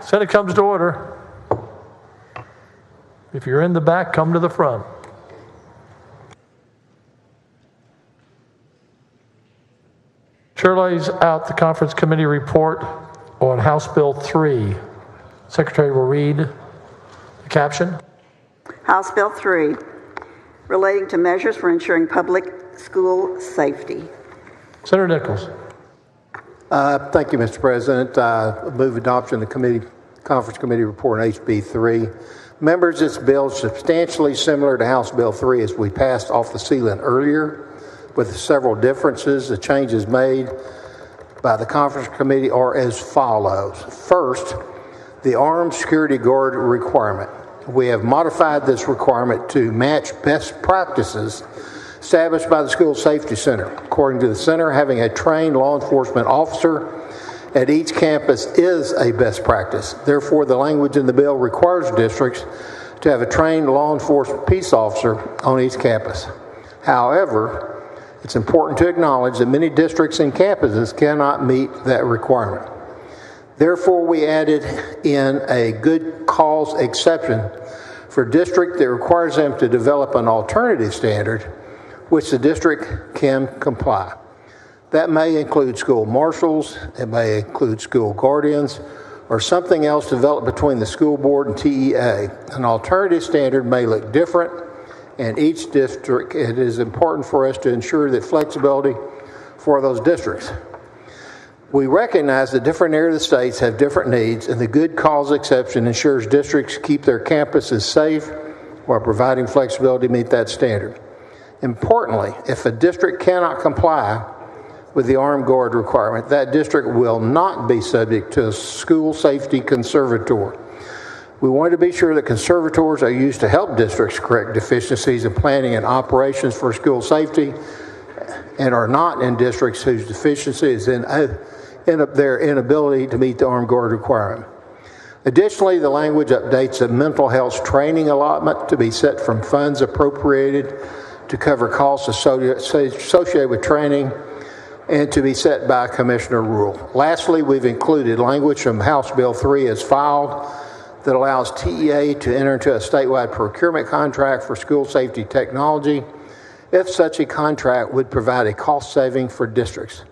Senate comes to order. If you're in the back, come to the front. Chair lays out the conference committee report on House Bill 3. Secretary will read the caption. House Bill 3, relating to measures for ensuring public school safety. Senator Nichols. Thank you, Mr. President. Move adoption of the conference committee report on HB 3. Members, this bill is substantially similar to House Bill 3 as we passed off the ceiling earlier, with several differences. The changes made by the conference committee are as follows. First, the armed security guard requirement. We have modified this requirement to match best practices established by the School Safety Center. According to the center, having a trained law enforcement officer at each campus is a best practice. Therefore, the language in the bill requires districts to have a trained law enforcement peace officer on each campus. However, it's important to acknowledge that many districts and campuses cannot meet that requirement. Therefore, we added in a good cause exception for a district that requires them to develop an alternative standard which the district can comply. That may include school marshals, it may include school guardians, or something else developed between the school board and TEA. An alternative standard may look different in each district. It is important for us to ensure that flexibility for those districts. We recognize that different areas of the states have different needs, and the good cause exception ensures districts keep their campuses safe while providing flexibility to meet that standard. Importantly, if a district cannot comply with the armed guard requirement, that district will not be subject to a school safety conservator. We want to be sure that conservators are used to help districts correct deficiencies in planning and operations for school safety and are not in districts whose deficiency is in their inability to meet the armed guard requirement. Additionally, the language updates the mental health training allotment to be set from funds appropriated to cover costs associated with training and to be set by commissioner rule. Lastly, we've included language from House Bill 3 as filed that allows TEA to enter into a statewide procurement contract for school safety technology if such a contract would provide a cost saving for districts.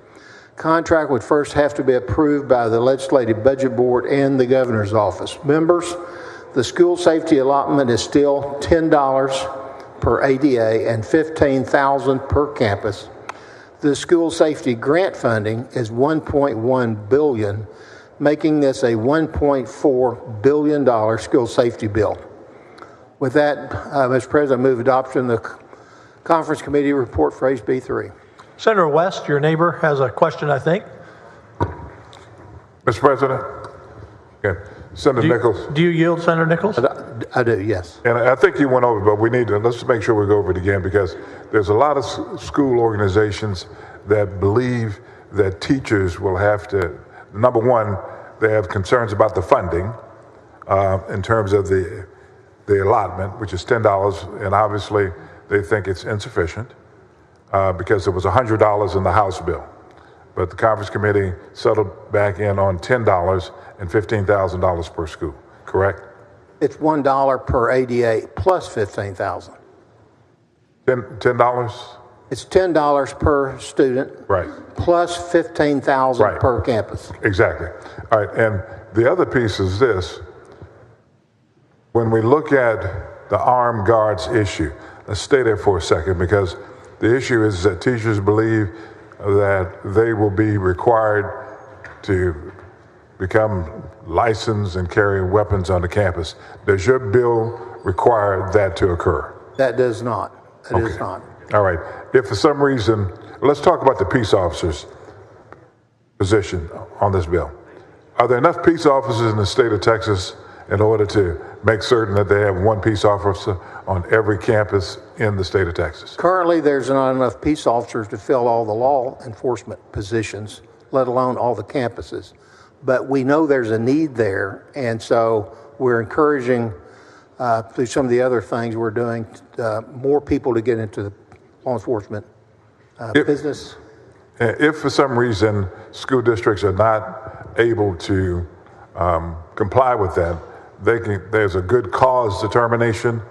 Contract would first have to be approved by the Legislative Budget Board and the Governor's Office. Members, the school safety allotment is still $10 per ADA and $15,000 per campus. The school safety grant funding is $1.1 billion, making this a $1.4 billion school safety bill. With that, Mr. President, I move adoption of the conference committee report for HB 3. Senator West, your neighbor, has a question, I think. Mr. President? Okay. Senator Nichols. Do you yield, Senator Nichols? I do, yes. And I think you went over, but we need to, let's make sure we go over it again, because there's a lot of school organizations that believe that teachers will have to, number one, they have concerns about the funding in terms of the allotment, which is $10, and obviously they think it's insufficient because it was $100 in the House bill. But the conference committee settled back in on $10 and $15,000 per school, correct? It's $1 per ADA plus $15,000. $10? It's $10 per student, right? Plus $15,000 right. per campus. Exactly. All right, and the other piece is this. When we look at the armed guards issue, let's stay there for a second, because the issue is that teachers believe that they will be required to become licensed and carry weapons on the campus. Does your bill require that to occur? That does not. It is not. All right. If for some reason, let's talk about the peace officers' position on this bill. Are there enough peace officers in the state of Texas in order to make certain that they have one peace officer on every campus in the state of Texas? Currently, there's not enough peace officers to fill all the law enforcement positions, let alone all the campuses. But we know there's a need there, and so we're encouraging through some of the other things we're doing, more people to get into the law enforcement business. If for some reason school districts are not able to comply with that, there's a good cause determination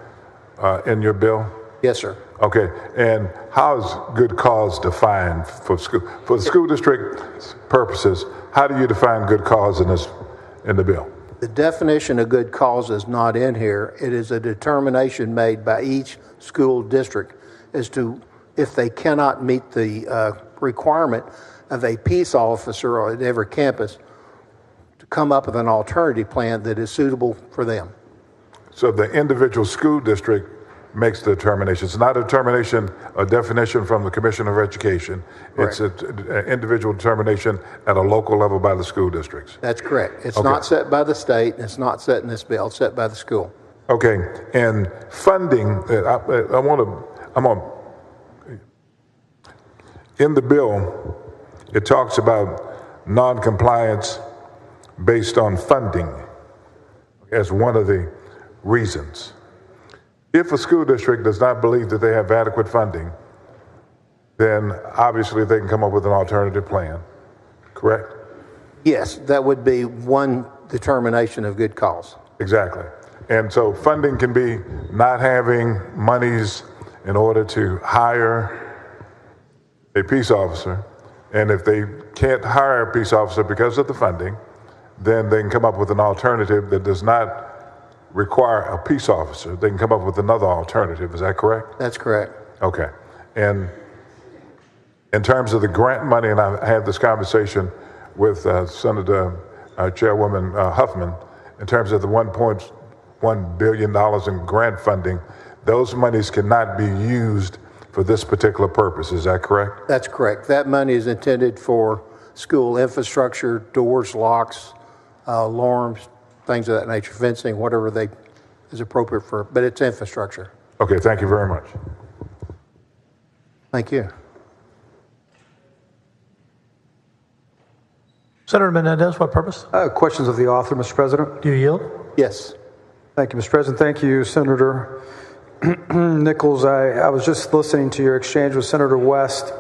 in your bill? Yes, sir. Okay, and how is good cause defined for school district purposes? How do you define good cause in the bill? The definition of good cause is not in here. It is a determination made by each school district as to if they cannot meet the requirement of a peace officer at every campus to come up with an alternative plan that is suitable for them. So the individual school district makes the determination. It's not a definition from the Commissioner of Education. Correct. It's an individual determination at a local level by the school districts. That's correct. It's Okay. not set by the state, and it's not set in this bill. It's set by the school. Okay, and funding, in the bill, it talks about non-compliance based on funding as one of the reasons. If a school district does not believe that they have adequate funding, then obviously they can come up with an alternative plan, correct? Yes, that would be one determination of good cause. Exactly. And so funding can be not having monies in order to hire a peace officer. And if they can't hire a peace officer because of the funding, then they can come up with an alternative that does not require a peace officer. They can come up with another alternative. Is that correct? That's correct. Okay. And in terms of the grant money, and I had this conversation with Senator Chairwoman Huffman, in terms of the $1.1 billion in grant funding, those monies cannot be used for this particular purpose. Is that correct? That's correct. That money is intended for school infrastructure, doors, locks, alarms, things of that nature, fencing, whatever is appropriate for, but it's infrastructure. Okay, thank you very much. Thank you. Senator Menendez, what purpose? Questions of the author, Mr. President? Do you yield? Yes. Thank you, Mr. President. Thank you, Senator Nichols. I was just listening to your exchange with Senator West,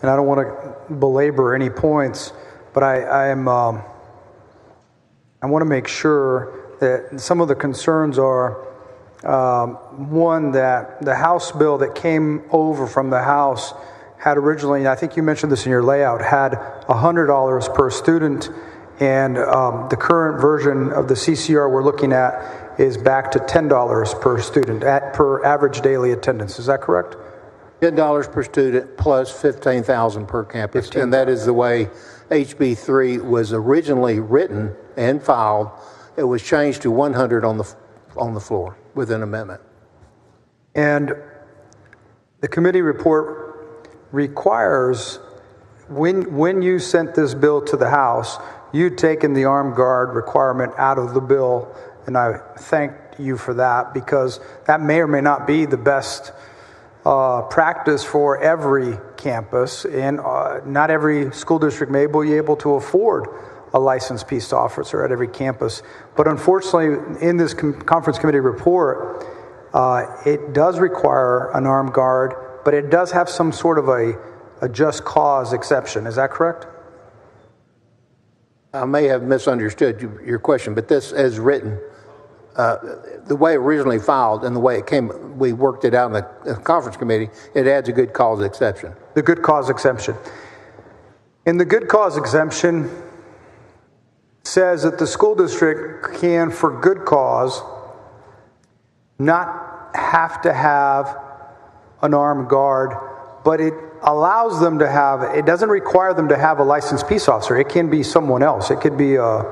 and I don't want to belabor any points, but I want to make sure that some of the concerns are, one, that the House bill that came over from the House had originally, I think you mentioned this in your layout, had $100 per student, and the current version of the CCR we're looking at is back to $10 per student per average daily attendance. Is that correct? $10 per student plus $15,000 per campus, and that is the way HB 3 was originally written and filed. It was changed to $100 on the floor with an amendment. And the committee report requires, when you sent this bill to the House, you'd taken the armed guard requirement out of the bill, and I thank you for that, because that may or may not be the best practice for every campus, and not every school district may be able to afford a licensed peace officer at every campus. But unfortunately, in this conference committee report, it does require an armed guard, but it does have some sort of a just cause exception. Is that correct? I may have misunderstood your question, but this, as written, the way it originally filed and the way it came, we worked it out in the conference committee, it adds a good cause exception. The good cause exemption. And the good cause exemption says that the school district can, for good cause, not have to have an armed guard, but it allows them to have, it doesn't require them to have a licensed peace officer. It can be someone else. It could be a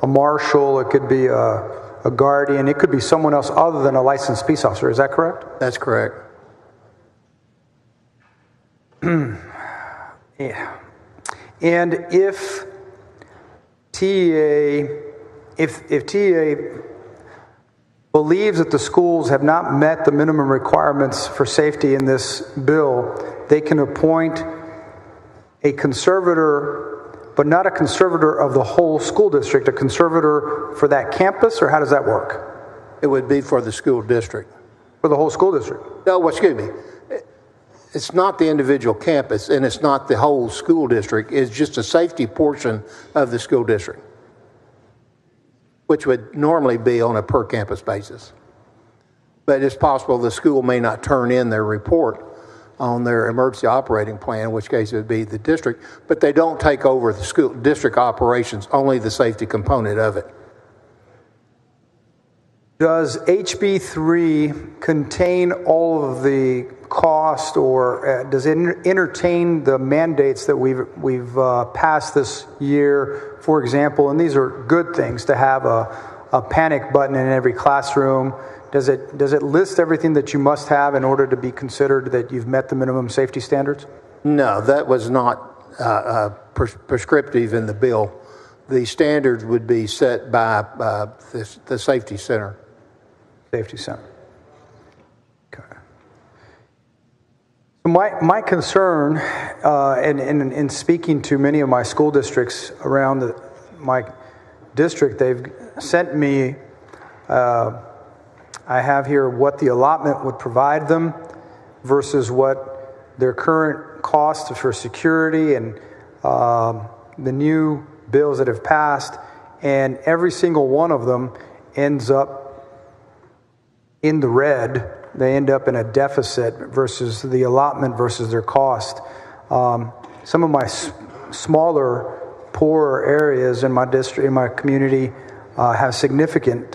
marshal, it could be a guardian, it could be someone else other than a licensed peace officer. Is that correct? That's correct. Yeah. And if TEA believes that the schools have not met the minimum requirements for safety in this bill, they can appoint a conservator, but not a conservator of the whole school district, a conservator for that campus, or how does that work? It would be for the school district. For the whole school district? No, excuse me. It's not the individual campus, and it's not the whole school district. It's just a safety portion of the school district. which would normally be on a per campus basis. But it's possible the school may not turn in their report on their emergency operating plan, in which case it would be the district, but they don't take over the school district operations, only the safety component of it. Does HB 3 contain all of the cost, or does it entertain the mandates that we've passed this year? For example, and these are good things, to have a panic button in every classroom. Does it list everything that you must have in order to be considered that you've met the minimum safety standards? No, that was not prescriptive in the bill. The standards would be set by the safety center. Safety center. Okay. So my concern, in speaking to many of my school districts around my district, they've sent me, I have here what the allotment would provide them versus what their current cost for security and the new bills that have passed, and every single one of them ends up in the red. They end up in a deficit versus the allotment versus their cost. Some of my smaller, poorer areas in my district, in my community, have significant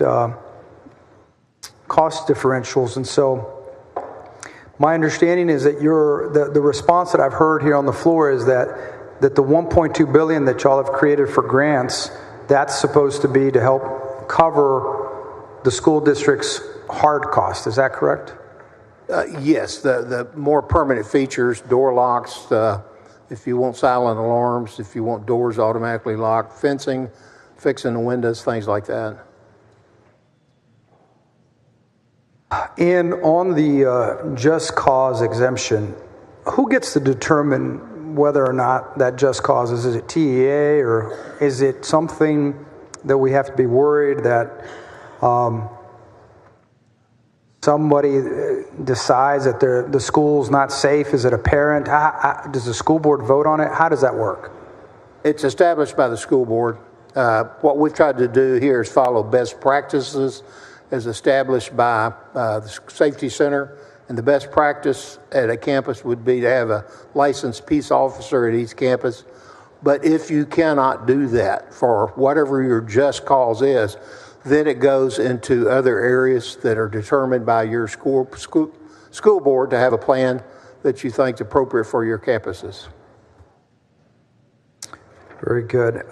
cost differentials, and so my understanding is that the response that I've heard here on the floor is that the 1.2 billion that y'all have created for grants, that's supposed to be to help cover the school district's hard cost. Is that correct? Yes, the more permanent features, door locks, if you want silent alarms, if you want doors automatically locked, fencing, fixing the windows, things like that. And on the just cause exemption, who gets to determine whether or not that just cause is it TEA, or is it something that we have to be worried that somebody decides that the school's not safe? Is it a parent? Does the school board vote on it? How does that work? It's established by the school board. What we've tried to do here is follow best practices as established by the safety center. And the best practice at a campus would be to have a licensed peace officer at each campus. But if you cannot do that for whatever your just cause is, then it goes into other areas that are determined by your school board to have a plan that you think is appropriate for your campuses. Very good.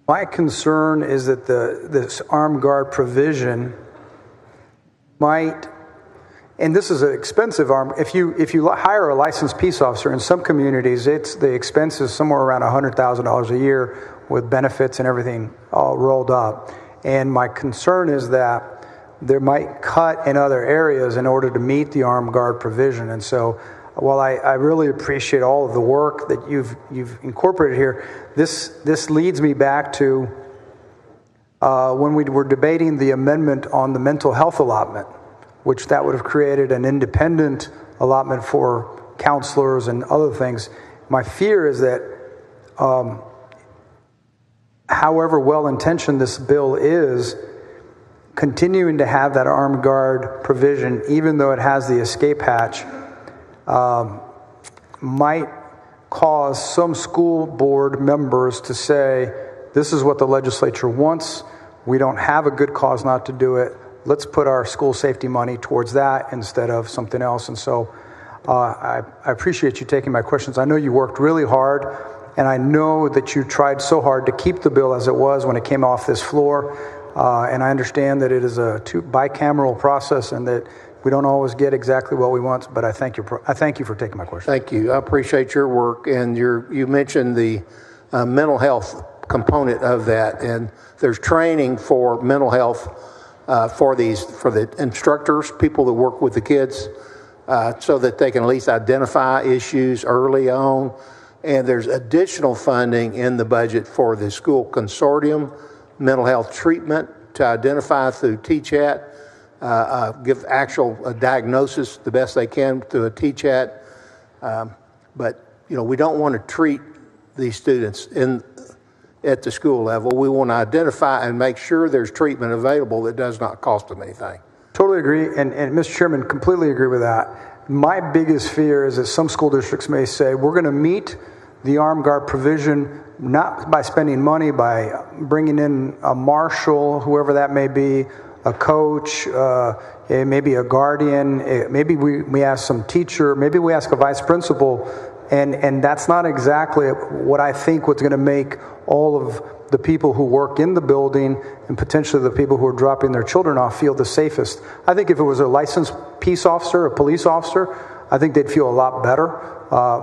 My concern is that this armed guard provision might, and this is an expensive arm. If you hire a licensed peace officer in some communities, the expense is somewhere around $100,000 a year with benefits and everything all rolled up. And my concern is that there might cut in other areas in order to meet the armed guard provision. And so, while I really appreciate all of the work that you've incorporated here, this leads me back to when we were debating the amendment on the mental health allotment, which that would have created an independent allotment for counselors and other things. My fear is that however well-intentioned this bill is, continuing to have that armed guard provision, even though it has the escape hatch, might cause some school board members to say, this is what the legislature wants. We don't have a good cause not to do it. Let's put our school safety money towards that instead of something else. And so I appreciate you taking my questions. I know you worked really hard, and I know that you tried so hard to keep the bill as it was when it came off this floor. And I understand that it is a bicameral process and that we don't always get exactly what we want, but I thank you for taking my question. Thank you. I appreciate your work. And you mentioned the mental health component of that. And there's training for mental health for the instructors, people that work with the kids, so that they can at least identify issues early on. And there's additional funding in the budget for the school consortium, mental health treatment to identify through TCHAT, give actual diagnosis the best they can through a TCHAT. But we don't want to treat these students at the school level. We want to identify and make sure there's treatment available that does not cost them anything. Totally agree, and Mr. Chairman, completely agree with that. My biggest fear is that some school districts may say, we're going to meet the armed guard provision not by spending money, by bringing in a marshal, whoever that may be, a coach, maybe a guardian, maybe we ask some teacher, maybe we ask a vice principal, and that's not exactly what I think what's going to make all of the people who work in the building and potentially the people who are dropping their children off feel the safest. I think if it was a licensed peace officer, a police officer, I think they'd feel a lot better.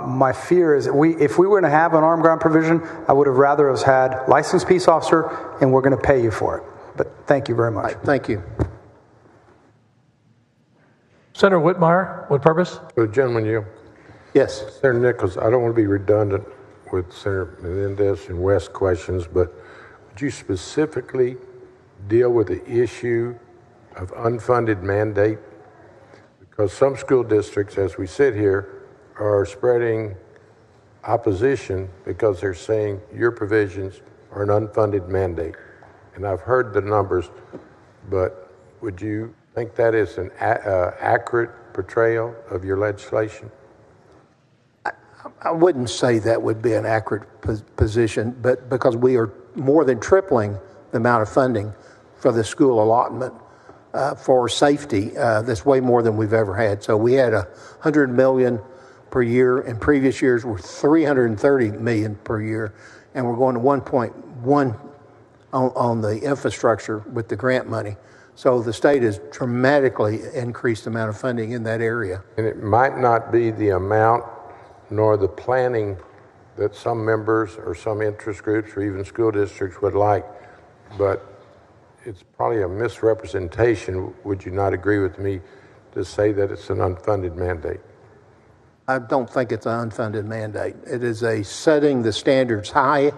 My fear is that if we were to have an armed guard provision, I would have rather us had licensed peace officer, and we're going to pay you for it. But thank you very much. Right, thank you. Senator Whitmire, what purpose? The gentleman, you. Yes. Senator Nichols, I don't want to be redundant with Senator Menendez and West's questions, but would you specifically deal with the issue of unfunded mandate? Because some school districts, as we sit here, are spreading opposition because they're saying your provisions are an unfunded mandate. And I've heard the numbers, but would you think that is an accurate portrayal of your legislation? I wouldn't say that would be an accurate position, but because we are more than tripling the amount of funding for the school allotment for safety, that's way more than we've ever had. So we had $100 million per year. In previous years, we're $330 million per year, and we're going to 1.1 on the infrastructure with the grant money. So the state has dramatically increased the amount of funding in that area. And it might not be the amount nor the planning that some members or some interest groups or even school districts would like, but it's probably a misrepresentation, would you not agree with me, to say that it's an unfunded mandate? I don't think it's an unfunded mandate. It is a setting the standards high,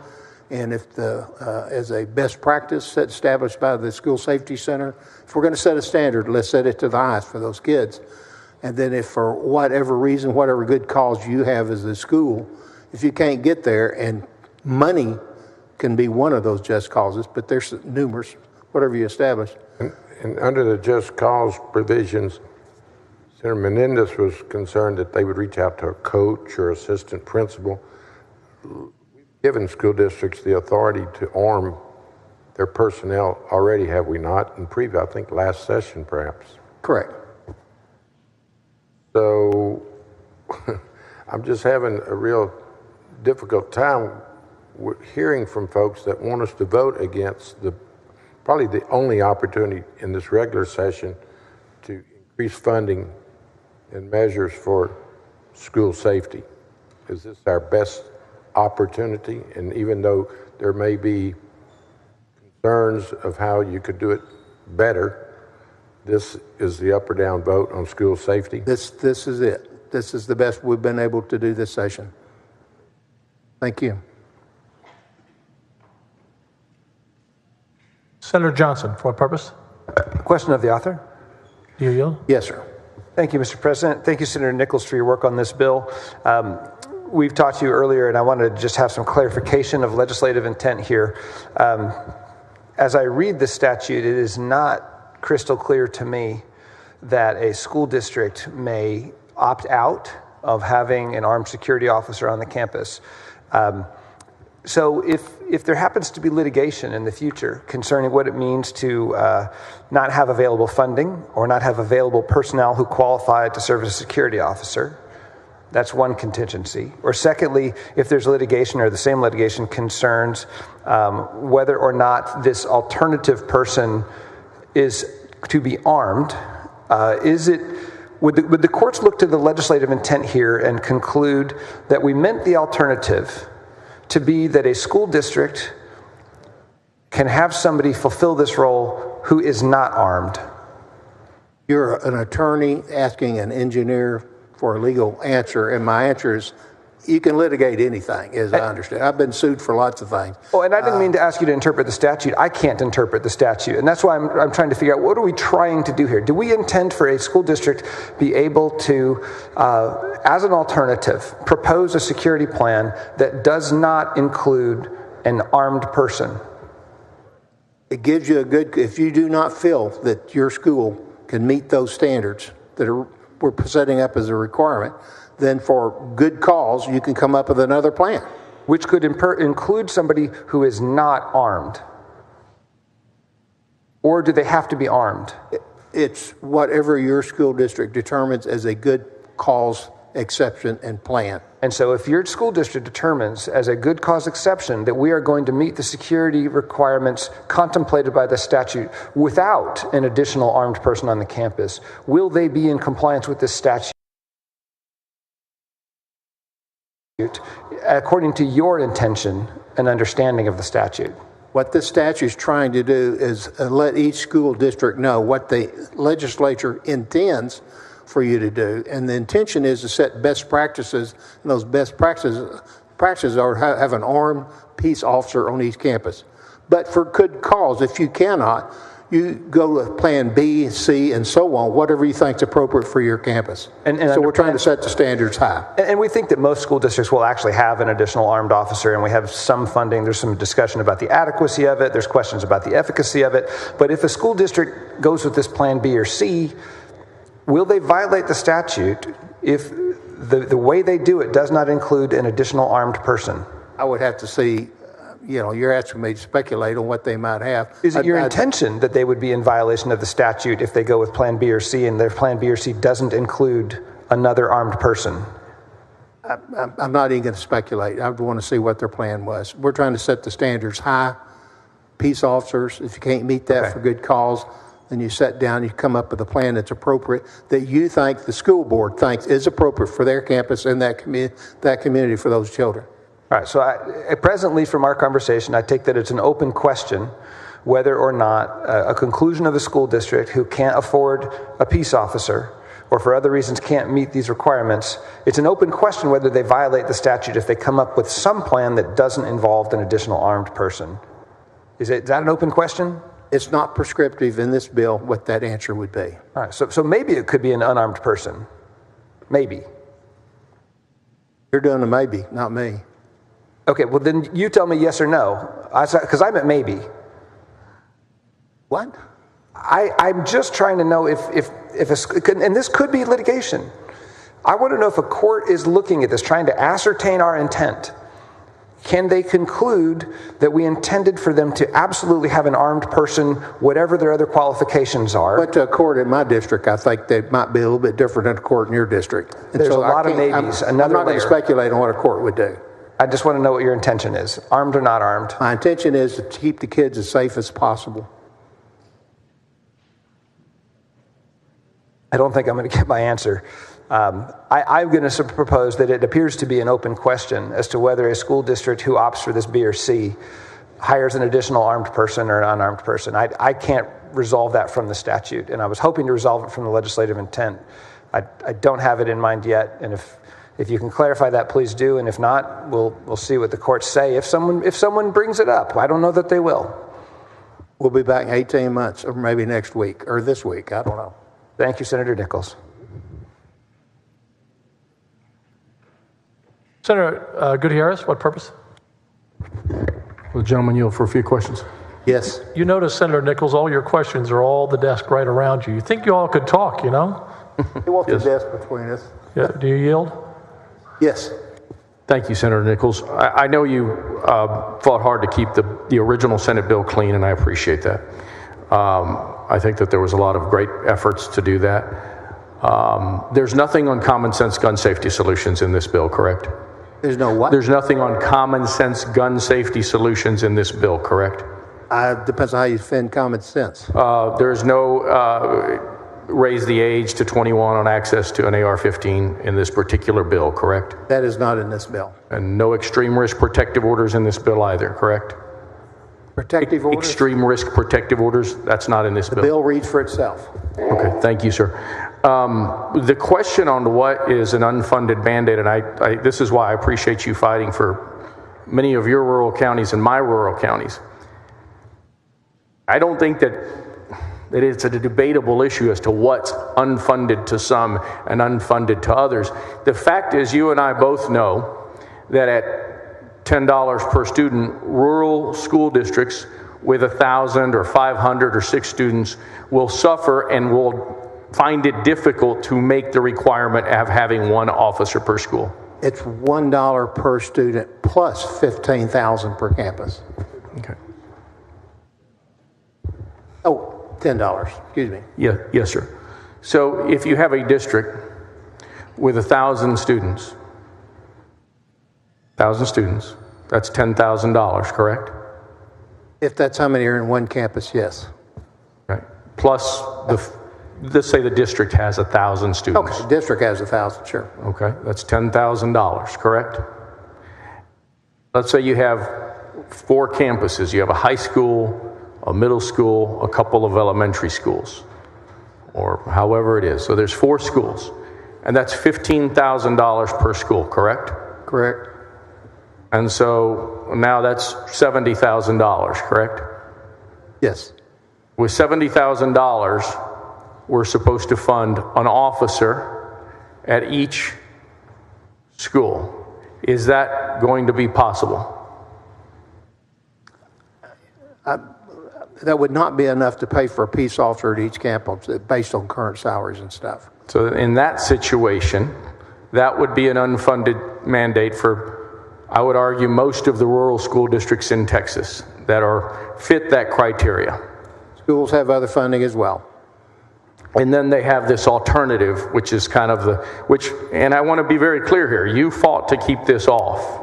and if as a best practice set established by the School Safety Center, if we're going to set a standard, let's set it to the highest for those kids. And then if for whatever reason, whatever good cause you have as a school, if you can't get there, and money can be one of those just causes, but there's numerous, whatever you establish. And under the just cause provisions, Senator Menendez was concerned that they would reach out to a coach or assistant principal. We've given school districts the authority to arm their personnel already, have we not? In I think last session perhaps. Correct. So I'm just having a real difficult time hearing from folks that want us to vote against probably the only opportunity in this regular session to increase funding and measures for school safety. Is this our best opportunity? And even though there may be concerns of how you could do it better, this is the up or down vote on school safety? This is it. This is the best we've been able to do this session. Thank you. Senator Johnson, for what purpose? Question of the author. Do you yield? Yes, sir. Thank you, Mr. President. Thank you, Senator Nichols, for your work on this bill. We've talked to you earlier, and I wanted to just have some clarification of legislative intent here. As I read the statute, it is not crystal clear to me that a school district may opt out of having an armed security officer on the campus. So if there happens to be litigation in the future concerning what it means to not have available funding or not have available personnel who qualify to serve as a security officer, that's one contingency. Or secondly, if there's litigation or the same litigation concerns whether or not this alternative person is to be armed, would the courts look to the legislative intent here and conclude that we meant the alternative to be that a school district can have somebody fulfill this role who is not armed? You're an attorney asking an engineer for a legal answer, and my answer is you can litigate anything, as I understand. I've been sued for lots of things. Oh, and I didn't mean to ask you to interpret the statute. I can't interpret the statute. And that's why I'm trying to figure out, what are we trying to do here? Do we intend for a school district be able to, as an alternative, propose a security plan that does not include an armed person? It gives you a good, if you do not feel that your school can meet those standards that we're setting up as a requirement, then for good cause, you can come up with another plan. Which could include somebody who is not armed. Or do they have to be armed? It's whatever your school district determines as a good cause exception and plan. And so if your school district determines as a good cause exception that we are going to meet the security requirements contemplated by the statute without an additional armed person on the campus, will they be in compliance with this statute according to your intention and understanding of the statute? What this statute is trying to do is let each school district know what the legislature intends for you to do. And the intention is to set best practices, and those best practices are have an armed peace officer on each campus. But for good cause, if you cannot, you go with plan B, C, and so on, whatever you think is appropriate for your campus. And so we're trying to set the standards high. And we think that most school districts will actually have an additional armed officer, and we have some funding. There's some discussion about the adequacy of it. There's questions about the efficacy of it. But if a school district goes with this plan B or C, will they violate the statute if the way they do it does not include an additional armed person? I would have to see, you're asking me to speculate on what they might have. Is it your intention that they would be in violation of the statute if they go with plan B or C and their plan B or C doesn't include another armed person? I'm not even going to speculate. I would want to see what their plan was. We're trying to set the standards high. Peace officers, if you can't meet that for good cause, then you sit down, you come up with a plan that's appropriate, that you think the school board thinks is appropriate for their campus and that community for those children. All right, so presently from our conversation, I take that it's an open question whether or not a conclusion of a school district who can't afford a peace officer or for other reasons can't meet these requirements, it's an open question whether they violate the statute if they come up with some plan that doesn't involve an additional armed person. Is that an open question? It's not prescriptive in this bill what that answer would be. All right, so maybe it could be an unarmed person. Maybe. You're doing a maybe, not me. Okay, well then you tell me yes or no, because I meant maybe. What? I'm just trying to know if and this could be litigation. I want to know if a court is looking at this, trying to ascertain our intent. Can they conclude that we intended for them to absolutely have an armed person, whatever their other qualifications are? But to a court in my district, I think they might be a little bit different than a court in your district. And There's a lot of maybes. I'm not going to speculate on what a court would do. I just want to know what your intention is, armed or not armed. My intention is to keep the kids as safe as possible. I don't think I'm going to get my answer. I'm going to propose that it appears to be an open question as to whether a school district who opts for this B or C hires an additional armed person or an unarmed person. I can't resolve that from the statute, and I was hoping to resolve it from the legislative intent. I don't have it in mind yet, and if you can clarify that, please do, and if not, we'll see what the courts say. If someone brings it up, I don't know that they will. We'll be back in 18 months, or maybe next week, or this week, I don't know. Thank you, Senator Nichols. Senator Gutierrez, what purpose? Will the gentleman yield for a few questions? Yes. You notice, Senator Nichols, all your questions are all the desk right around you. You think you all could talk, He wants a desk between us. Yeah, do you yield? Yes. Thank you, Senator Nichols. I know you fought hard to keep the original Senate bill clean, and I appreciate that. I think that there was a lot of great efforts to do that. There's nothing on common sense gun safety solutions in this bill, correct? There's no what? There's nothing on common sense gun safety solutions in this bill, correct? Depends on how you defend common sense. There is no raise the age to 21 on access to an AR-15 in this particular bill, correct? That is not in this bill. And no extreme risk protective orders in this bill either, correct? Protective orders? Extreme risk protective orders, that's not in this bill. The bill reads for itself. Okay, thank you, sir. The question on what is an unfunded mandate, and this is why I appreciate you fighting for many of your rural counties and my rural counties. I don't think that it's a debatable issue as to what's unfunded to some and unfunded to others. The fact is, you and I both know that at $10 per student, rural school districts with 1,000 or 500 or 6 students will suffer and will find it difficult to make the requirement of having one officer per school. It's $1 per student plus $15,000 per campus. Okay. Oh, $10, excuse me. Yeah, yes, sir. So if you have a district with 1,000 students, that's $10,000, correct? If that's how many are in one campus, yes. Right. Plus, let's say the district has 1,000 students. Okay, district has 1,000, sure. Okay, that's $10,000, correct? Let's say you have 4 campuses. You have a high school, a middle school, a couple of elementary schools, or however it is. So there's 4 schools, and that's $15,000 per school, correct? Correct. And so now that's $70,000, correct? Yes. With $70,000, we're supposed to fund an officer at each school. Is that going to be possible? That would not be enough to pay for a peace officer at each campus based on current salaries and stuff. So in that situation, that would be an unfunded mandate for, I would argue, most of the rural school districts in Texas that fit that criteria. Schools have other funding as well. And then they have this alternative, which is kind of and I want to be very clear here, you fought to keep this off.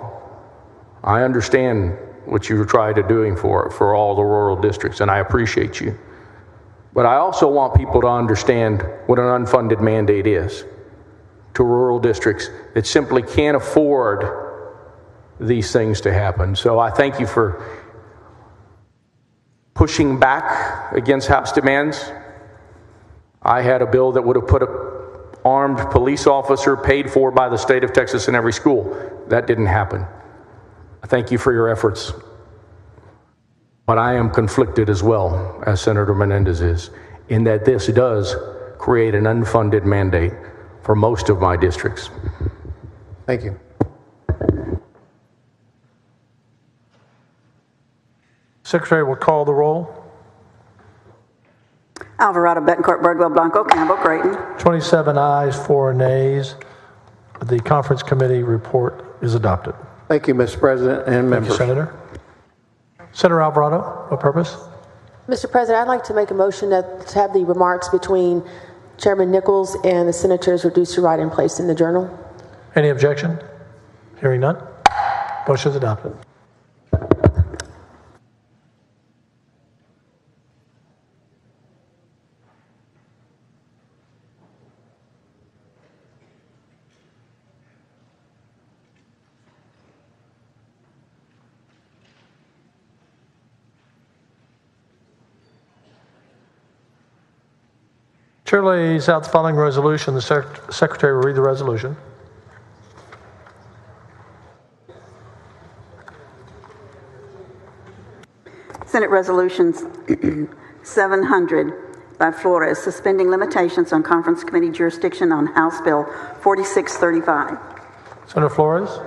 I understand what you tried to doing for all the rural districts, and I appreciate you. But I also want people to understand what an unfunded mandate is to rural districts that simply can't afford these things to happen. So I thank you for pushing back against House demands. I had a bill that would have put an armed police officer paid for by the state of Texas in every school. That didn't happen. I thank you for your efforts. But I am conflicted as well, as Senator Menendez is, in that this does create an unfunded mandate for most of my districts. Thank you. Secretary will call the roll. Alvarado, Betancourt, Birdwell, Blanco, Campbell, Creighton. 27 ayes, 4 nays. The conference committee report is adopted. Thank you, Mr. President and members. Thank you, Senator. Senator Alvarado, what purpose? Mr. President, I'd like to make a motion to have the remarks between Chairman Nichols and the senators reduced to writing and placed in the journal. Any objection? Hearing none. Motion is adopted. Chair lays out the following resolution. The Secretary will read the resolution. Senate Resolutions 700 by Flores, suspending limitations on conference committee jurisdiction on House Bill 4635. Senator Flores.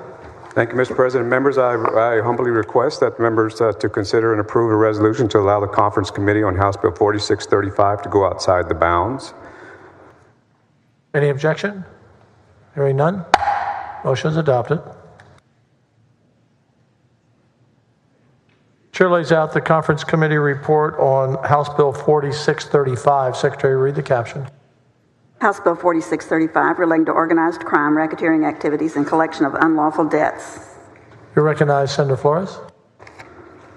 Thank you, Mr. President. Members, I humbly request that members to consider and approve a resolution to allow the Conference Committee on House Bill 4635 to go outside the bounds. Any objection? Hearing none. Motion is adopted. Chair lays out the Conference Committee report on House Bill 4635. Secretary, read the caption. House Bill 4635 relating to organized crime, racketeering activities, and collection of unlawful debts. You're recognized, Senator Flores.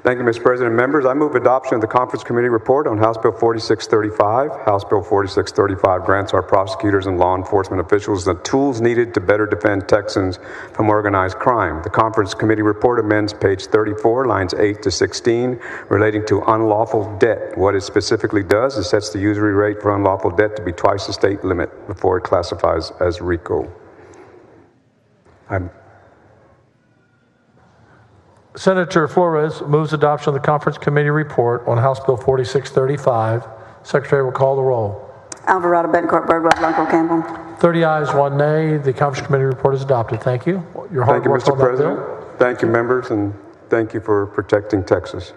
Thank you, Mr. President. Members, I move adoption of the Conference Committee report on House Bill 4635. House Bill 4635 grants our prosecutors and law enforcement officials the tools needed to better defend Texans from organized crime. The Conference Committee report amends page 34, lines 8 to 16, relating to unlawful debt. What it specifically does is sets the usury rate for unlawful debt to be twice the state limit before it classifies as RICO. Senator Flores moves adoption of the Conference Committee report on House Bill 4635. Secretary will call the roll. Alvarado, Bettencourt, Birdwell, Blanco, Campbell. 30 ayes, 1 nay. The Conference Committee report is adopted. Thank you. Your hard Thank you, work Mr. on that President. bill. Thank you, members, and thank you for protecting Texas.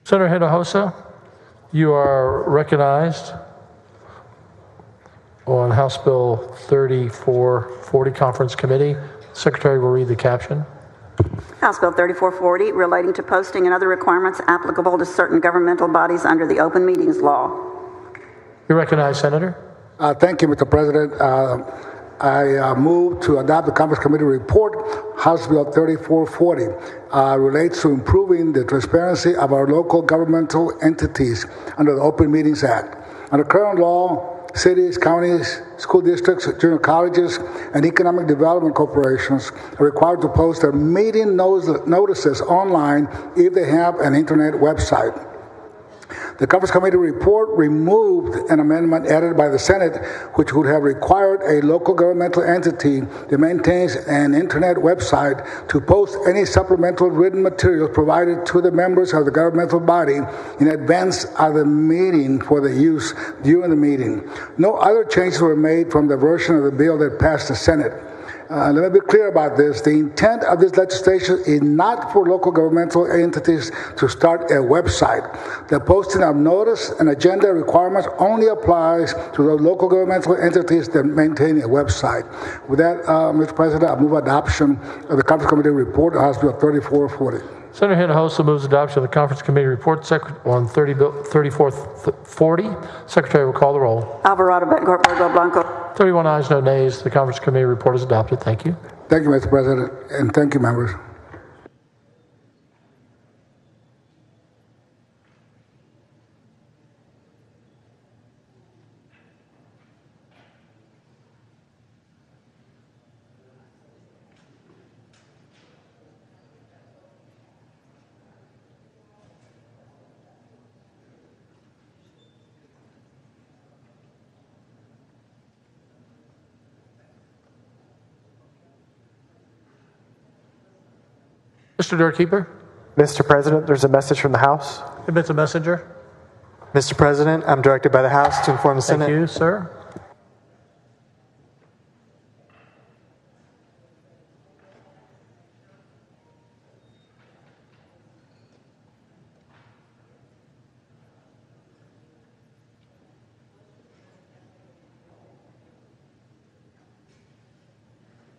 Senator Hinojosa, you are recognized on House Bill 3440 Conference Committee. Secretary will read the caption. House Bill 3440, relating to posting and other requirements applicable to certain governmental bodies under the Open Meetings Law. You recognize, Senator. Thank you, Mr. President. I move to adopt the Conference Committee report. House Bill 3440 relates to improving the transparency of our local governmental entities under the Open Meetings Act. Under current law, cities, counties, school districts, junior colleges, and economic development corporations are required to post their meeting notices online if they have an internet website. The Conference Committee report removed an amendment added by the Senate, which would have required a local governmental entity that maintains an internet website to post any supplemental written materials provided to the members of the governmental body in advance of the meeting for the use during the meeting. No other changes were made from the version of the bill that passed the Senate. Let me be clear about this. The intent of this legislation is not for local governmental entities to start a website. The posting of notice and agenda requirements only applies to those local governmental entities that maintain a website. With that, Mr. President, I move adoption of the Conference Committee report, House Bill 3440. Senator Hinojosa moves adoption of the Conference Committee report on 3440. Secretary will call the roll. Alvarado, Bettencourt, Birdwell, Blanco. 31 ayes, no nays. The Conference Committee report is adopted. Thank you. Thank you, Mr. President, and thank you, members. Mr. Doorkeeper, Mr. President, there's a message from the House. admits a messenger. Mr. President, I'm directed by the House to inform the Senate. Thank you, sir.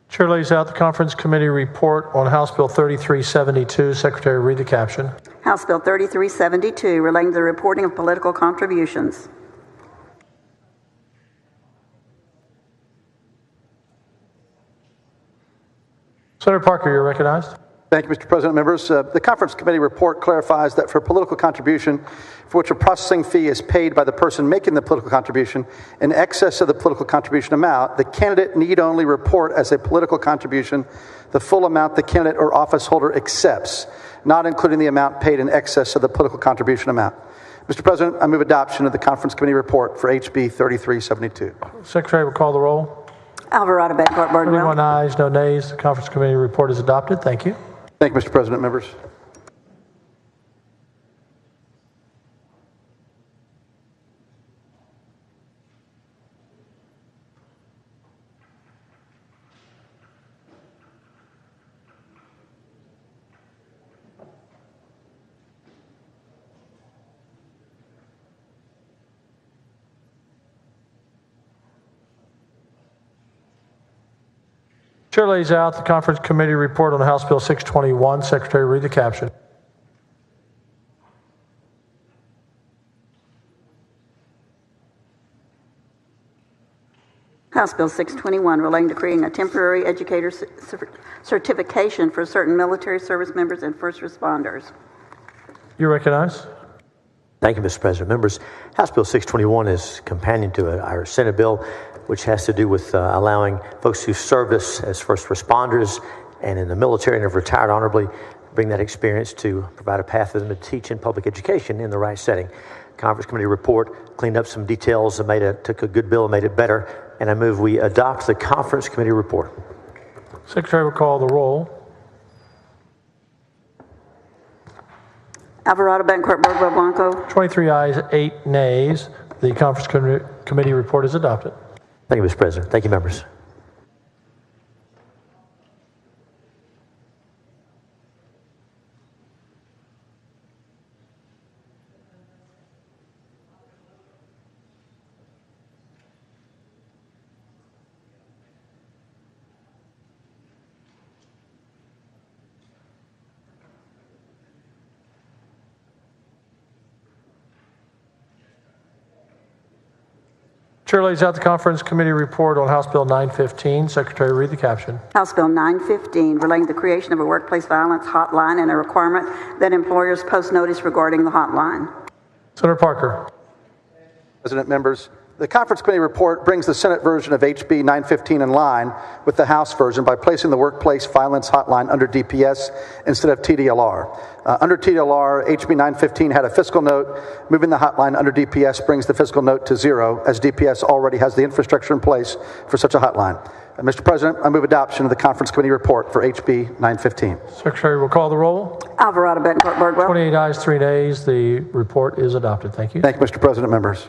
Chair lays out the Conference Committee report on House Bill 3372. Secretary, read the caption. House Bill 3372, relating to the reporting of political contributions. Senator Parker, you're recognized. Thank you, Mr. President. Members, the Conference Committee report clarifies that for political contribution, for which a processing fee is paid by the person making the political contribution in excess of the political contribution amount, the candidate need only report as a political contribution the full amount the candidate or office holder accepts, not including the amount paid in excess of the political contribution amount. Mr. President, I move adoption of the Conference Committee report for HB 3372. Secretary will call the roll. Alvarado, Bettencourt, Birdwell. 21 ayes, no nays. The Conference Committee report is adopted. Thank you. Thank you, Mr. President. Members. Chair lays out the Conference Committee report on House Bill 621. Secretary, read the caption. House Bill 621 relating to creating a temporary educator certification for certain military service members and first responders. You recognize. Thank you, Mr. President. Members, House Bill 621 is companion to our Senate bill, which has to do with allowing folks who service as first responders and in the military and have retired honorably, bring that experience to provide a path for them to teach in public education in the right setting. Conference Committee report cleaned up some details and took a good bill and made it better, and I move we adopt the Conference Committee report. Secretary will call the roll. Alvarado, Bettencourt, Birdwell, Blanco. 23 ayes, 8 nays. The Conference Committee report is adopted. Thank you, Mr. President. Thank you, members. Chair lays out the Conference Committee report on House Bill 915. Secretary, read the caption. House Bill 915 relating to the creation of a workplace violence hotline and a requirement that employers post notice regarding the hotline. Senator Parker. President, members, the Conference Committee report brings the Senate version of HB 915 in line with the House version by placing the workplace violence hotline under DPS instead of TDLR. Under TDLR, HB 915 had a fiscal note. Moving the hotline under DPS brings the fiscal note to zero, as DPS already has the infrastructure in place for such a hotline. Mr. President, I move adoption of the Conference Committee report for HB 915. Secretary will call the roll. Alvarado, Bettencourt, Birdwell. 28 ayes, 3 nays. The report is adopted. Thank you. Thank you, Mr. President, members.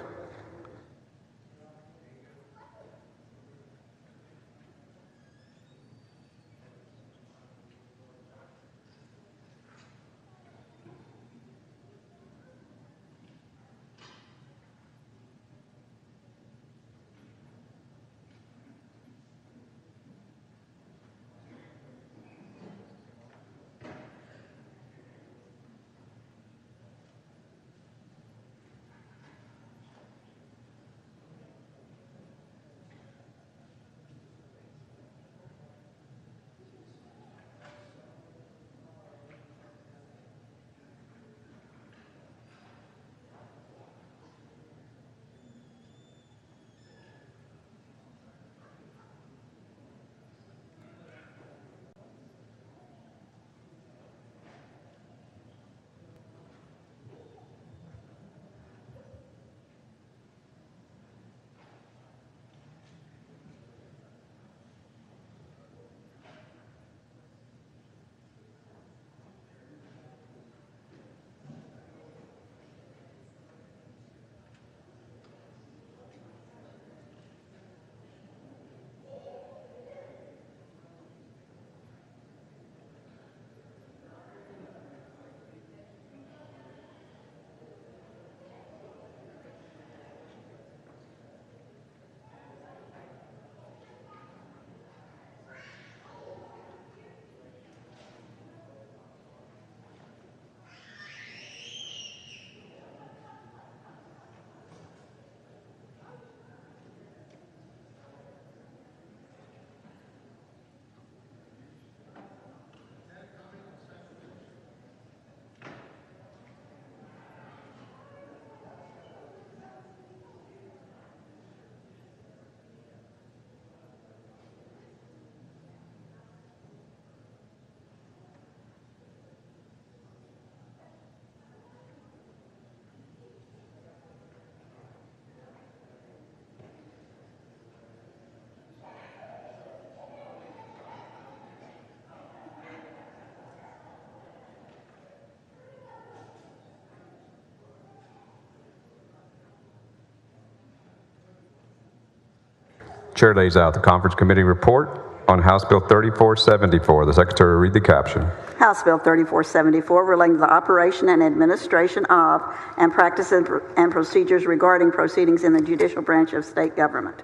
Chair lays out the conference committee report on House Bill 3474. The Secretary will read the caption. House Bill 3474 relating to the operation and administration of and practices and procedures regarding proceedings in the judicial branch of state government.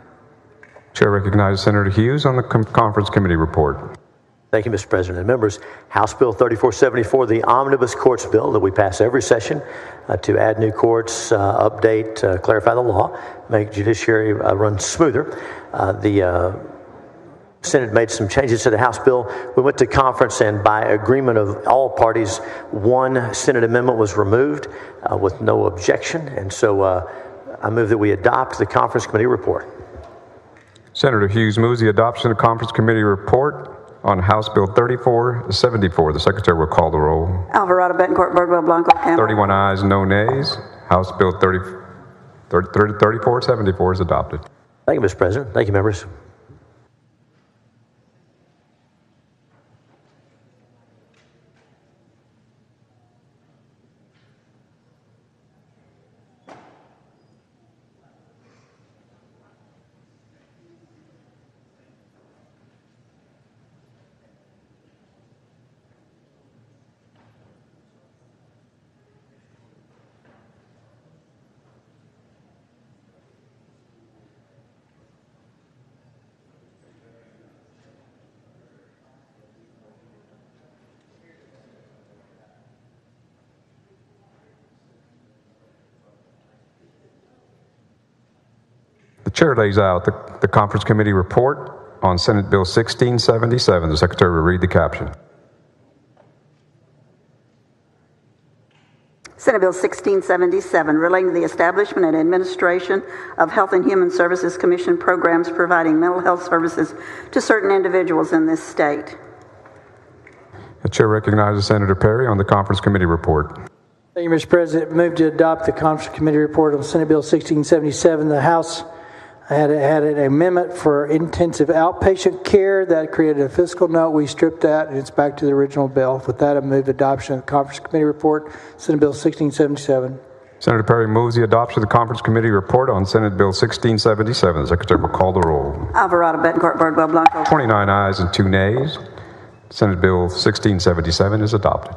Chair recognizes Senator Hughes on the conference committee report. Thank you, Mr. President. And members, House Bill 3474, the omnibus courts bill that we pass every session to add new courts, update, clarify the law, make judiciary run smoother. The Senate made some changes to the House bill. We went to conference, and by agreement of all parties, one Senate amendment was removed with no objection. And so I move that we adopt the conference committee report. Senator Hughes moves the adoption of the conference committee report on House Bill 3474. The Secretary will call the roll. Alvarado, Betancourt, Birdwell, Blanco, Campbell. 31 ayes, no nays. House Bill 3474 is adopted. Thank you, Mr. President. Thank you, members. The Chair lays out the conference committee report on Senate Bill 1677. The Secretary will read the caption. Senate Bill 1677 relating to the establishment and administration of Health and Human Services Commission programs providing mental health services to certain individuals in this state. The Chair recognizes Senator Perry on the conference committee report. Thank you, Mr. President. Move to adopt the conference committee report on Senate Bill 1677. The House had an amendment for intensive outpatient care that created a fiscal note. We stripped that, and it's back to the original bill. With that, I move adoption of the conference committee report, Senate Bill 1677. Senator Perry moves the adoption of the conference committee report on Senate Bill 1677. The Secretary will call the roll. Alvarado, Betancourt, Birdwell, Blanco. 29 ayes and 2 nays. Senate Bill 1677 is adopted.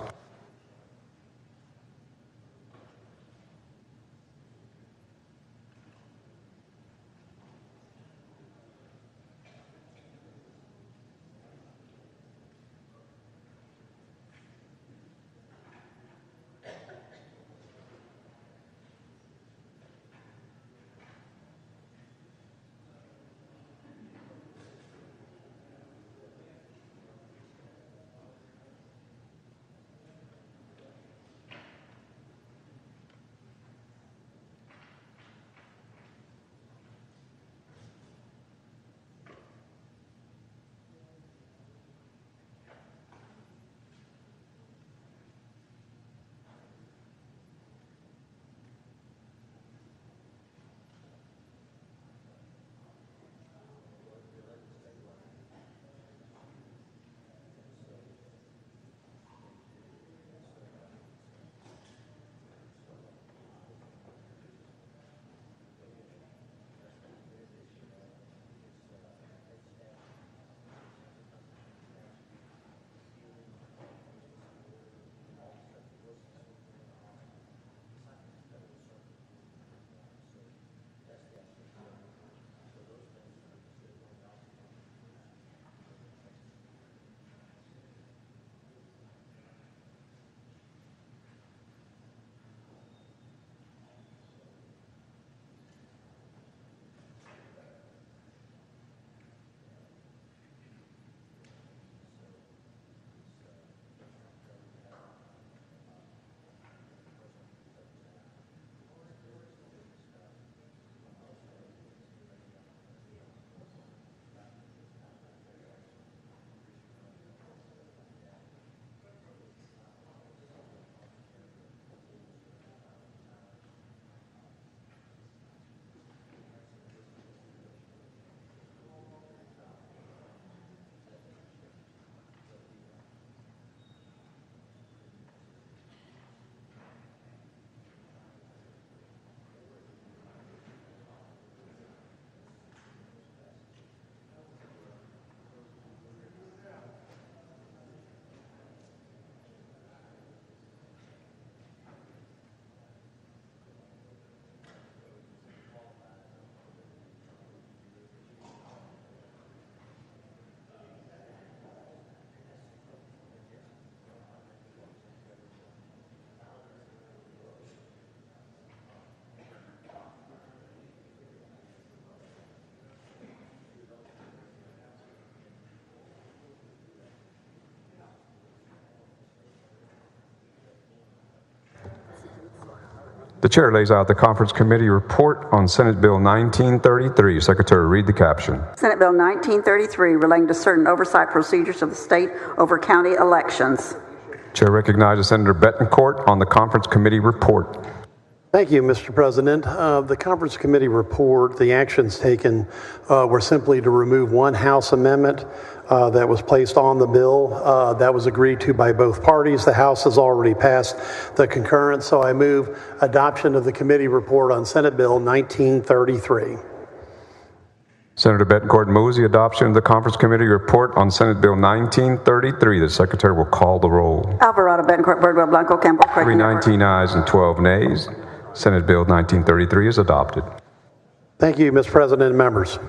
The chair lays out the conference committee report on Senate Bill 1933. Secretary, read the caption. Senate Bill 1933 relating to certain oversight procedures of the state over county elections. Chair recognizes Senator Betancourt on the conference committee report. Thank you, Mr. President. The conference committee report, the actions taken were simply to remove one House amendment that was placed on the bill. That was agreed to by both parties. The House has already passed the concurrence, so I move adoption of the committee report on Senate Bill 1933. Senator Betancourt moves the adoption of the conference committee report on Senate Bill 1933. The secretary will call the roll. Alvarado, Betancourt, Birdwell, Blanco, Campbell, Creighton. 319 ayes and 12 nays. Senate Bill 1933 is adopted. Thank you, Mr. President and members.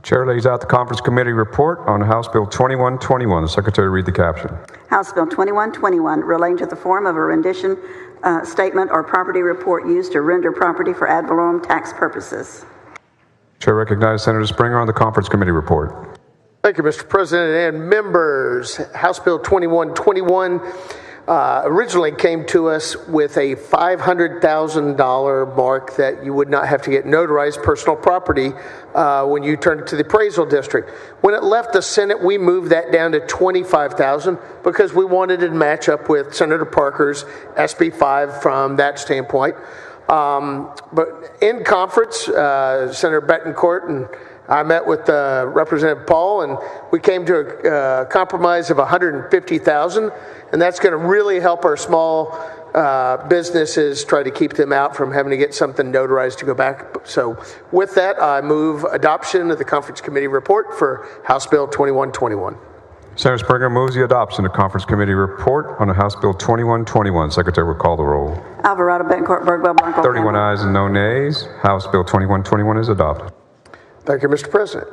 Chair lays out the conference committee report on House Bill 2121. The secretary read the caption. House Bill 2121 relating to the form of a rendition statement or property report used to render property for ad valorem tax purposes. Chair recognizes Senator Springer on the conference committee report. Thank you, Mr. President and members. House Bill 2121 originally came to us with a $500,000 mark that you would not have to get notarized personal property when you turned it to the appraisal district. When it left the Senate, we moved that down to $25,000 because we wanted it to match up with Senator Parker's SB 5 from that standpoint. But in conference, Senator Betancourt and I met with Representative Paul, and we came to a compromise of $150,000, and that's going to really help our small businesses, try to keep them out from having to get something notarized to go back. So with that, I move adoption of the conference committee report for House Bill 2121. Senator Springer moves the adoption of conference committee report on House Bill 2121. Secretary will call the roll. Alvarado, Betancourt, Birdwell, Blanco. 31 ayes and no nays. House Bill 2121 is adopted. Thank you, Mr. President.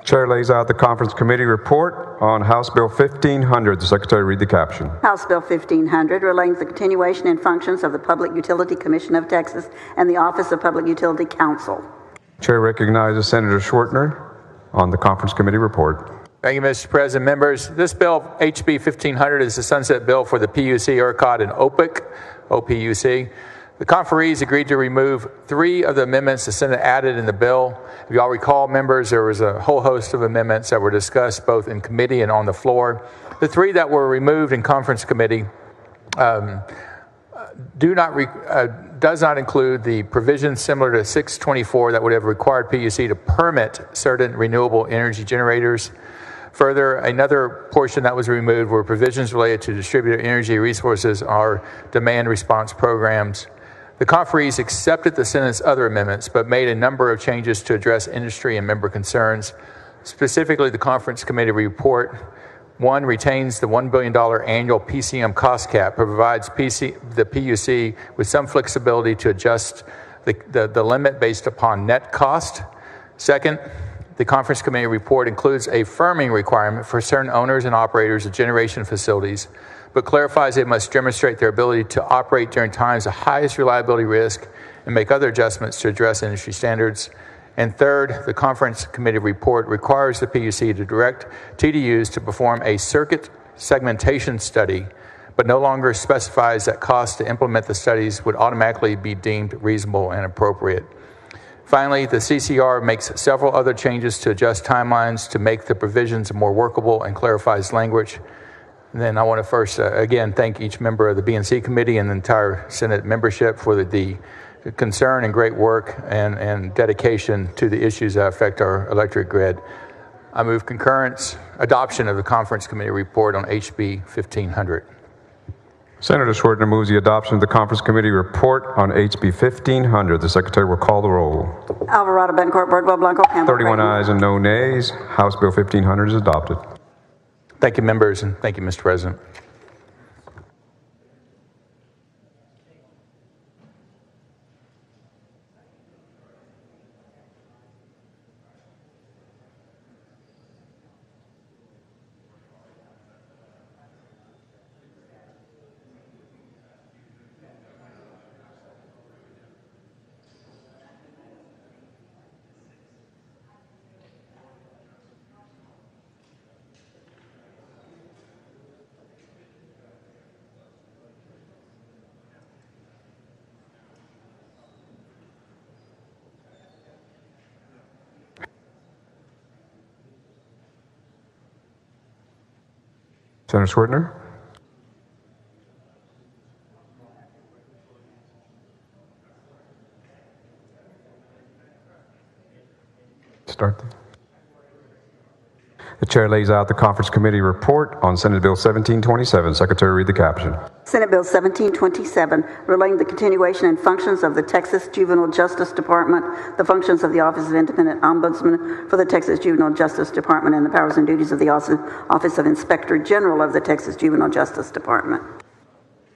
Chair lays out the conference committee report on House Bill 1500. The Secretary read the caption. House Bill 1500 relating to the continuation and functions of the Public Utility Commission of Texas and the Office of Public Utility Counsel. Chair recognizes Senator Schwertner on the conference committee report. Thank you, Mr. President. Members, this bill, HB 1500, is the sunset bill for the PUC, ERCOT, and OPUC. The conferees agreed to remove 3 of the amendments the Senate added in the bill. If you all recall, members, there was a whole host of amendments that were discussed both in committee and on the floor. The 3 that were removed in conference committee does not include the provisions similar to 624 that would have required PUC to permit certain renewable energy generators. Further, another portion that was removed were provisions related to distributed energy resources or demand response programs. The conferees accepted the Senate's other amendments, but made a number of changes to address industry and member concerns. Specifically, the conference committee report, 1, retains the $1 billion annual PCM cost cap, provides the PUC with some flexibility to adjust the limit based upon net cost. Second, the conference committee report includes a firming requirement for certain owners and operators of generation facilities, but clarifies they must demonstrate their ability to operate during times of highest reliability risk and make other adjustments to address industry standards. And third, the conference committee report requires the PUC to direct TDUs to perform a circuit segmentation study, but no longer specifies that costs to implement the studies would automatically be deemed reasonable and appropriate. Finally, the CCR makes several other changes to adjust timelines to make the provisions more workable and clarifies language. And then I want to first, again, thank each member of the B&C committee and the entire Senate membership for the concern and great work and dedication to the issues that affect our electric grid. I move adoption of the conference committee report on HB 1500. Senator Schwertner moves the adoption of the conference committee report on HB 1500. The Secretary will call the roll. Alvarado, Bencourt, Birdwell, Blanco, Campbell. 31 ayes and no nays. House Bill 1500 is adopted. Thank you, members, and thank you, Mr. President. Senator Schwertner. Start. The chair lays out the conference committee report on Senate Bill 1727. Secretary, read the caption. Senate Bill 1727, relating to the continuation and functions of the Texas Juvenile Justice Department, the functions of the Office of Independent Ombudsman for the Texas Juvenile Justice Department, and the powers and duties of the Office of Inspector General of the Texas Juvenile Justice Department.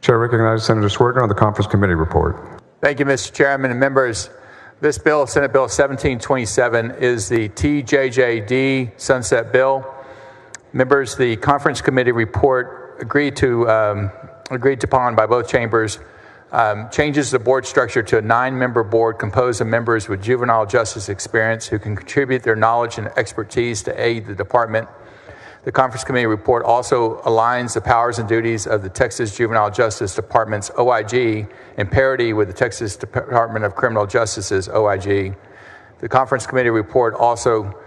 Chair recognizes Senator Schwertner on the conference committee report. Thank you, Mr. Chairman and members. This bill, Senate Bill 1727, is the TJJD sunset bill. Members, the conference committee report agreed upon by both chambers changes the board structure to a 9-member board composed of members with juvenile justice experience who can contribute their knowledge and expertise to aid the department. The conference committee report also aligns the powers and duties of the Texas Juvenile Justice Department's OIG in parity with the Texas Department of Criminal Justice's OIG. The conference committee report also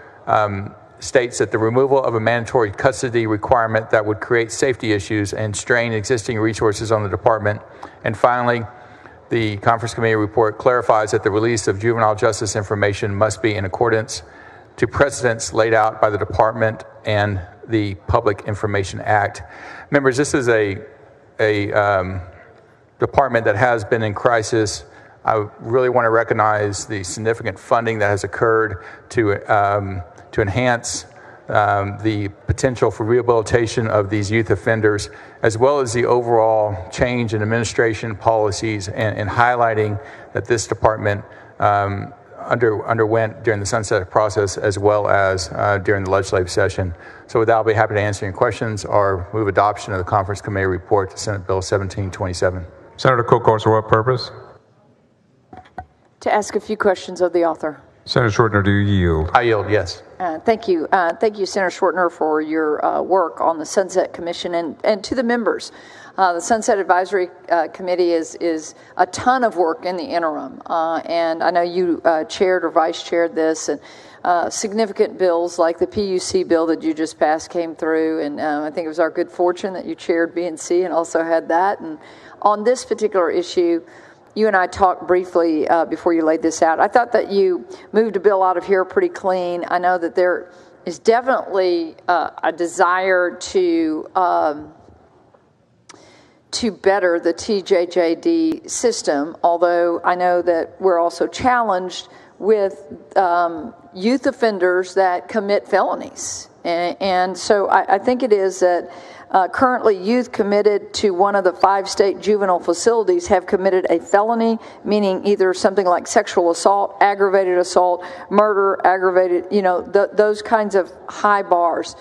states that the removal of a mandatory custody requirement that would create safety issues and strain existing resources on the department. And finally, the conference committee report clarifies that the release of juvenile justice information must be in accordance to precedents laid out by the department and the Public Information Act. Members, this is a department that has been in crisis. I really want to recognize the significant funding that has occurred to enhance the potential for rehabilitation of these youth offenders, as well as the overall change in administration policies and highlighting that this department underwent during the sunset process as well as during the legislative session. So with that, I'll be happy to answer any questions or move adoption of the conference committee report to Senate Bill 1727. Senator Kokos, for what purpose? To ask a few questions of the author. Senator Schwartner, do you yield? I yield, yes. Thank you. Thank you, Senator Schwartner, for your work on the Sunset Commission and to the members. The Sunset Advisory Committee is a ton of work in the interim. And I know you chaired or vice chaired this, and significant bills like the PUC bill that you just passed came through. And I think it was our good fortune that you chaired B&C and also had that. And on this particular issue, you and I talked briefly before you laid this out. I thought that you moved a bill out of here pretty clean. I know that there is definitely a desire to better the TJJD system, although I know that we're also challenged with youth offenders that commit felonies. And so I think it is that currently youth committed to one of the 5 state juvenile facilities have committed a felony, meaning either something like sexual assault, aggravated assault, murder, aggravated, those kinds of high bars.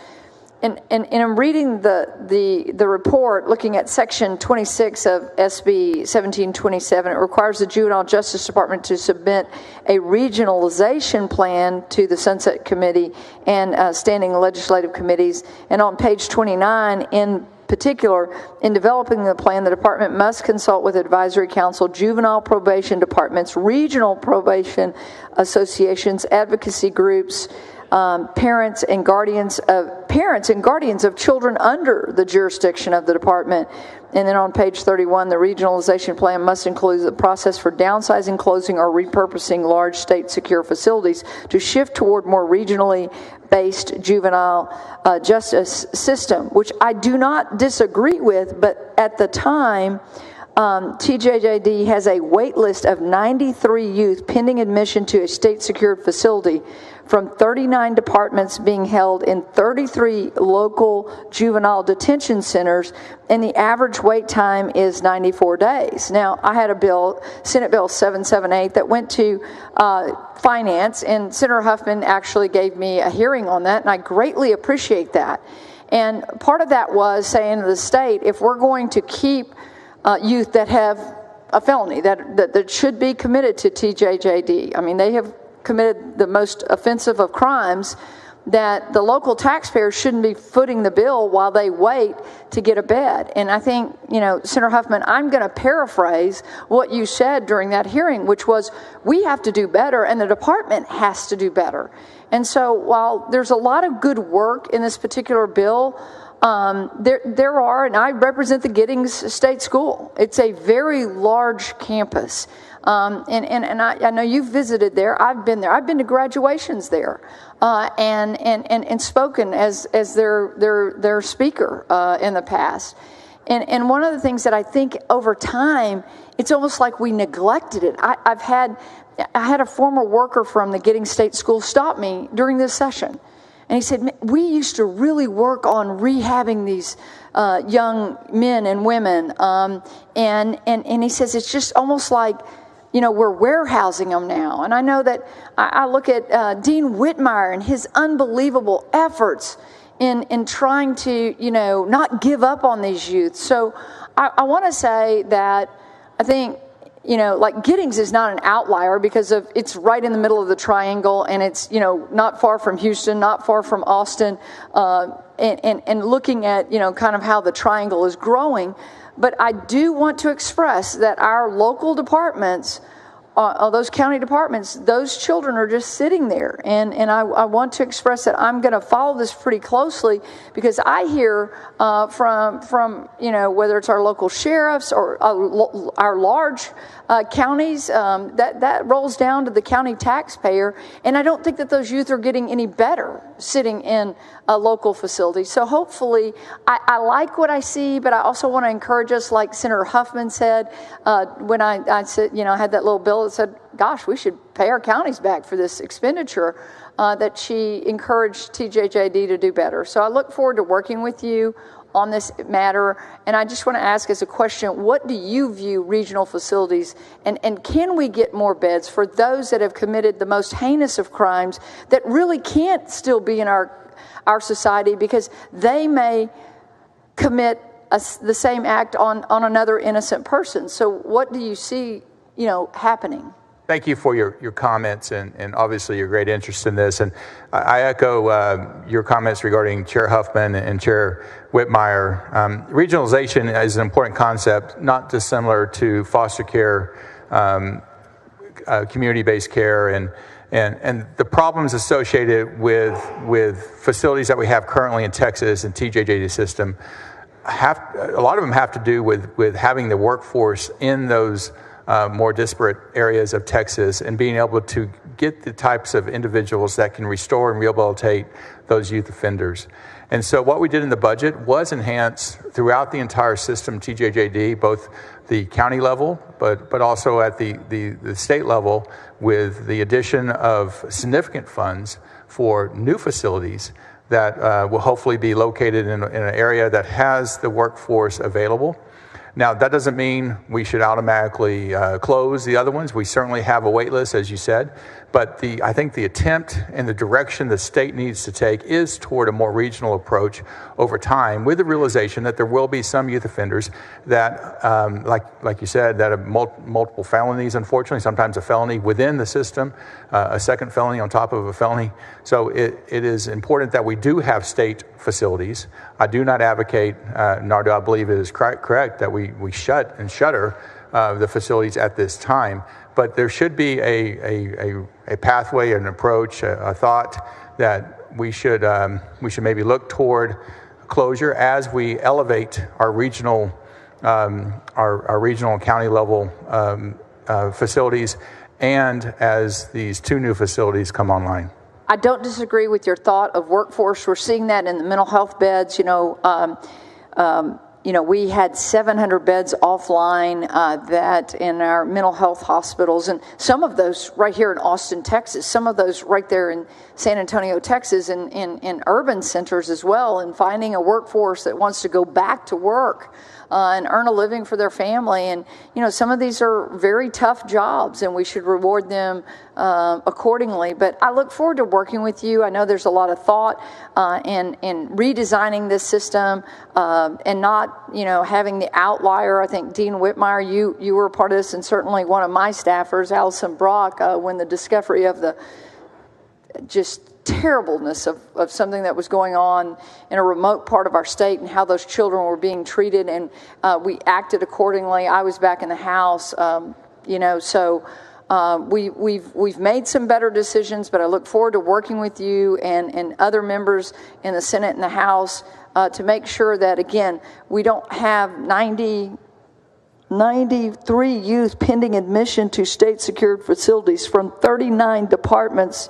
And I'm reading the report, looking at Section 26 of SB 1727. It requires the Juvenile Justice Department to submit a regionalization plan to the Sunset Committee and standing legislative committees. And on page 29, in particular, in developing the plan, the department must consult with advisory council, juvenile probation departments, regional probation associations, advocacy groups, parents and guardians of children under the jurisdiction of the department. And then on page 31, the regionalization plan must include the process for downsizing, closing, or repurposing large state secure facilities to shift toward more regionally based juvenile justice system, which I do not disagree with, but at the time, TJJD has a wait list of 93 youth pending admission to a state-secured facility from 39 departments being held in 33 local juvenile detention centers, and the average wait time is 94 days. Now, I had a bill, Senate Bill 778, that went to Finance, and Senator Huffman actually gave me a hearing on that, and I greatly appreciate that. And part of that was saying to the state, if we're going to keep youth that have a felony that should be committed to TJJD. I mean, they have committed the most offensive of crimes, that the local taxpayers shouldn't be footing the bill while they wait to get a bed. And I think, Senator Huffman, I'm going to paraphrase what you said during that hearing, which was, we have to do better and the department has to do better. And so while there's a lot of good work in this particular bill, there are, and I represent the Giddings State School. It's a very large campus. And I know you've visited there. I've been there. I've been to graduations there, and spoken as their speaker in the past. And one of the things that I think over time, it's almost like we neglected it. I had a former worker from the Giddings State School stop me during this session. And he said, we used to really work on rehabbing these young men and women. And he says, it's just almost like, we're warehousing them now. And I know that I look at Dean Whitmire and his unbelievable efforts in trying to, not give up on these youth. So I want to say that I think, like Giddings is not an outlier because it's right in the middle of the triangle, and it's, not far from Houston, not far from Austin, and looking at, kind of how the triangle is growing. But I do want to express that our local departments, those county departments, those children are just sitting there. And I want to express that I'm going to follow this pretty closely, because I hear from whether it's our local sheriffs or our large counties, that rolls down to the county taxpayer. And I don't think that those youth are getting any better sitting in a local facility. So hopefully, I like what I see, but I also want to encourage us, like Senator Huffman said, when I said, I had that little bill that said, gosh, we should pay our counties back for this expenditure, that she encouraged TJJD to do better. So I look forward to working with you on this matter, and I just want to ask as a question, what do you view regional facilities, and can we get more beds for those that have committed the most heinous of crimes that really can't still be in our society because they may commit the same act on another innocent person? So what do you see, happening? Thank you for your comments and obviously your great interest in this. And I echo your comments regarding Chair Huffman and Chair Whitmire. Regionalization is an important concept, not dissimilar to foster care, community-based care, and the problems associated with facilities that we have currently in Texas and TJJD system. A lot of them have to do with having the workforce in those more disparate areas of Texas and being able to get the types of individuals that can restore and rehabilitate those youth offenders. And so what we did in the budget was enhance throughout the entire system, TJJD, both the county level, but also at the state level, with the addition of significant funds for new facilities that will hopefully be located in an area that has the workforce available. Now, that doesn't mean we should automatically close the other ones. We certainly have a wait list, as you said. But I think the attempt and the direction the state needs to take is toward a more regional approach over time, with the realization that there will be some youth offenders that, like you said, that have multiple felonies, unfortunately, sometimes a felony within the system, a second felony on top of a felony. So it is important that we do have state facilities. I do not advocate, nor do I believe it is correct that we shut and shutter the facilities at this time. But there should be a pathway, an approach, a thought that we should maybe look toward closure as we elevate our regional and county level facilities, and as these two new facilities come online. I don't disagree with your thought of workforce. We're seeing that in the mental health beds. We had 700 beds offline that in our mental health hospitals, and some of those right here in Austin, Texas, some of those right there in San Antonio, Texas, and in urban centers as well, and finding a workforce that wants to go back to work and earn a living for their family. And, some of these are very tough jobs, and we should reward them accordingly. But I look forward to working with you. I know there's a lot of thought in redesigning this system and not, having the outlier. I think Dean Whitmire, you were a part of this, and certainly one of my staffers, Allison Brock, when the discovery of the just terribleness of something that was going on in a remote part of our state and how those children were being treated, and we acted accordingly. I was back in the House, so we've made some better decisions, but I look forward to working with you and other members in the Senate and the House to make sure that, again, we don't have 93 youth pending admission to state-secured facilities from 39 departments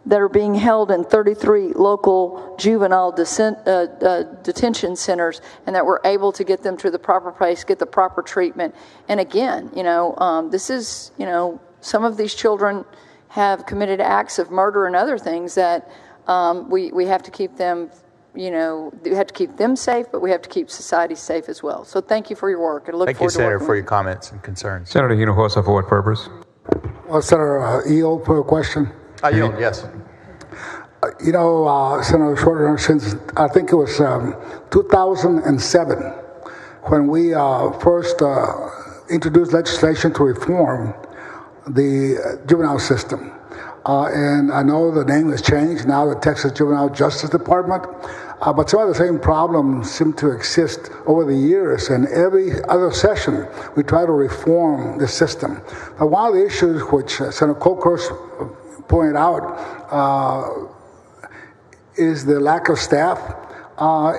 that are being held in 33 local juvenile detention centers, and that we're able to get them to the proper place, get the proper treatment. And again, this is, some of these children have committed acts of murder and other things that we have to keep them, we have to keep them safe, but we have to keep society safe as well. So thank you for your work. I look Thank forward you, Senator, to for your comments and concerns. Senator Hinojosa, for what purpose? Well, Senator Eo, for a question. I yield, yes. Senator Shorter, since I think it was 2007 when we first introduced legislation to reform the juvenile system. And I know the name has changed now, the Texas Juvenile Justice Department, but some of the same problems seem to exist over the years. And every other session, we try to reform the system. But one of the issues which Senator Colkhurst pointed out is the lack of staff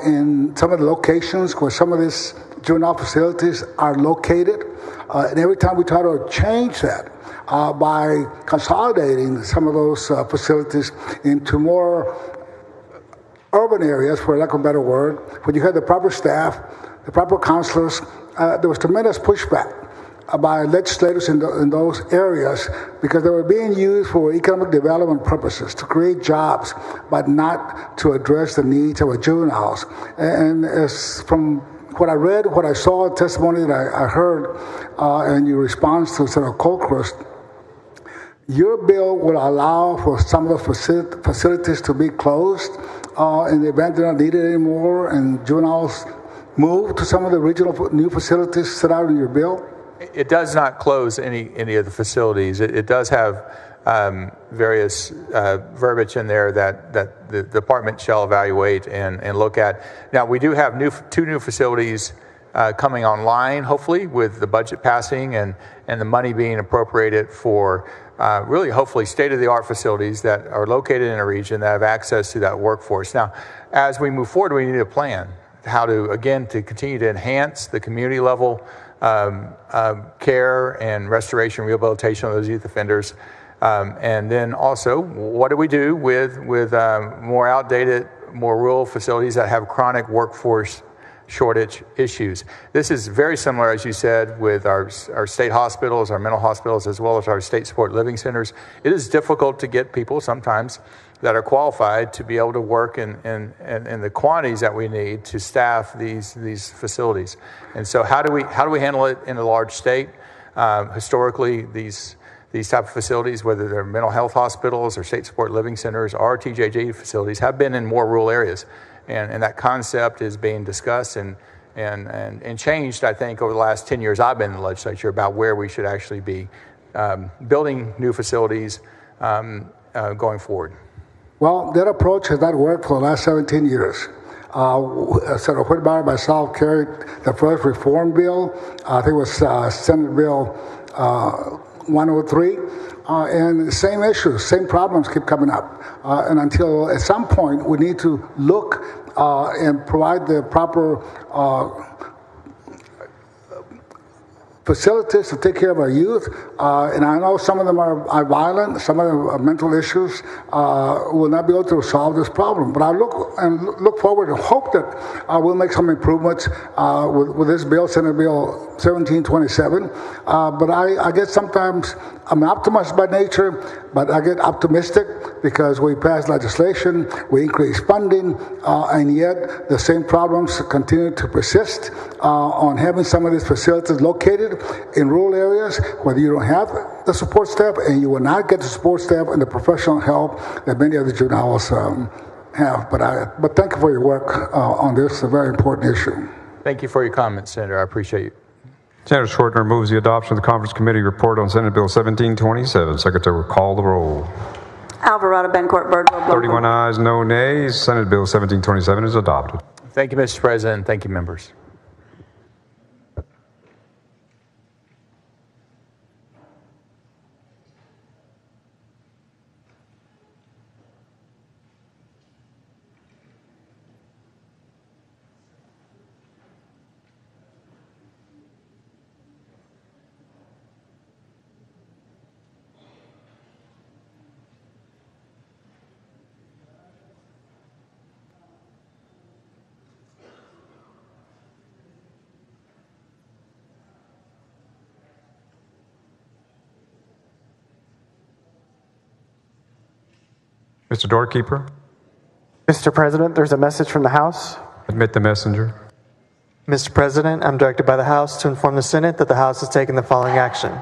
in some of the locations where some of these juvenile facilities are located. And every time we try to change that by consolidating some of those facilities into more urban areas, for lack of a better word, when you had the proper staff, the proper counselors, there was tremendous pushback. by legislators in those areas because they were being used for economic development purposes to create jobs, but not to address the needs of our juveniles. And as from what I read, what I saw, testimony that I heard, and your response to Senator Colcrest, your bill will allow for some of the facilities to be closed in the event they're not needed anymore, and juveniles move to some of the regional new facilities set out in your bill? It does not close any of the facilities. It does have various verbiage in there that the department shall evaluate and look at. Now, we do have two new facilities coming online, hopefully, with the budget passing and the money being appropriated for really, hopefully, state-of-the-art facilities that are located in a region that have access to that workforce. Now, as we move forward, we need a plan how to continue to enhance the community level care and restoration, rehabilitation of those youth offenders. And then also, what do we do with more outdated, more rural facilities that have chronic workforce shortage issues? This is very similar, as you said, with our state hospitals, our mental hospitals, as well as our state support living centers. It is difficult to get people sometimes that are qualified to be able to work in the quantities that we need to staff these facilities. And so how do we handle it in a large state? Historically, these type of facilities, whether they're mental health hospitals or state support living centers or TJJ facilities, have been in more rural areas. And that concept is being discussed and changed, I think, over the last 10 years I've been in the legislature about where we should actually be building new facilities going forward. Well, that approach has not worked for the last 17 years. Senator Whitmire and myself carried the first reform bill. I think it was Senate Bill 103. And the same issues, same problems keep coming up. And until at some point we need to look and provide the proper facilities to take care of our youth. And I know some of them are violent, some of them are mental issues, will not be able to solve this problem. But I look forward and hope that we'll make some improvements with this bill, Senate Bill 1727. But I get sometimes, I'm an optimist by nature, but I get optimistic because we pass legislation, we increase funding, and yet the same problems continue to persist on having some of these facilities located in rural areas where you don't have the support staff and you will not get the support staff and the professional help that many of the juveniles have. But thank you for your work on this. It's a very important issue. Thank you for your comments, Senator. I appreciate you. Senator Schwartner moves the adoption of the Conference Committee report on Senate Bill 1727. Secretary will call the roll. Alvarado, Bencourt, Birdwell, 31 ayes, no nays. Senate Bill 1727 is adopted. Thank you, Mr. President. Thank you, members. Mr. Doorkeeper. Mr. President, there's a message from the House. Admit the messenger. Mr. President, I'm directed by the House to inform the Senate that the House has taken the following action.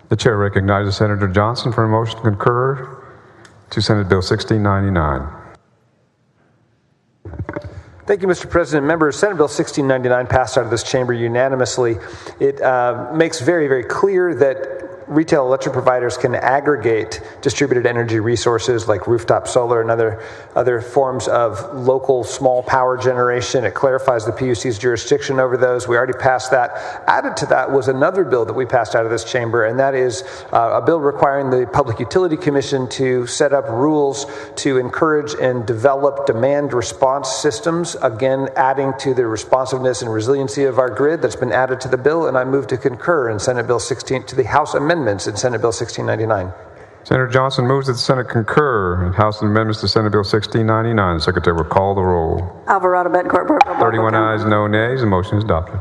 The chair recognizes Senator Johnson for a motion to concur to Senate Bill 1699. Thank you, Mr. President. Members, Senate Bill 1699 passed out of this chamber unanimously. It makes very, very clear that retail electric providers can aggregate distributed energy resources like rooftop solar and other forms of local small power generation. It clarifies the PUC's jurisdiction over those. We already passed that. Added to that was another bill that we passed out of this chamber, and that is a bill requiring the Public Utility Commission to set up rules to encourage and develop demand response systems, again, adding to the responsiveness and resiliency of our grid. That's been added to the bill, and I move to concur in Senate Bill 16, to the House amendments in Senate Bill 1699. Senator Johnson moves that the Senate concur in House amendments to Senate Bill 1699. The Secretary will call the roll. Alvarado, Bettencourt, Burwell, 31 ayes, no nays. The motion is adopted.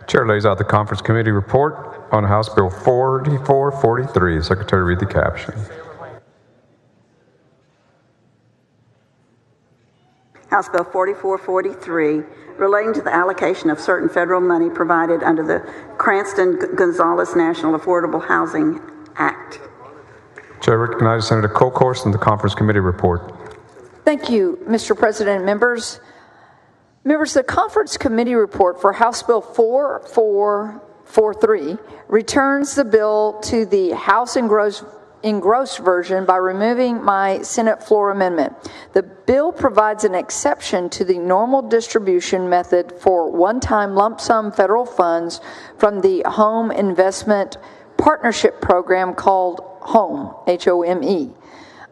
Chair lays out the conference committee report on House Bill 4443. Secretary, read the caption. House Bill 4443, relating to the allocation of certain federal money provided under the Cranston-Gonzalez National Affordable Housing Act. Chair recognizes Senator Kolkhorst in the conference committee report. Thank you, Mr. President and members. Members, the conference committee report for House Bill 4443 returns the bill to the House engrossed version by removing my Senate floor amendment. The bill provides an exception to the normal distribution method for one-time lump sum federal funds from the Home Investment Partnership Program called HOME, H-O-M-E.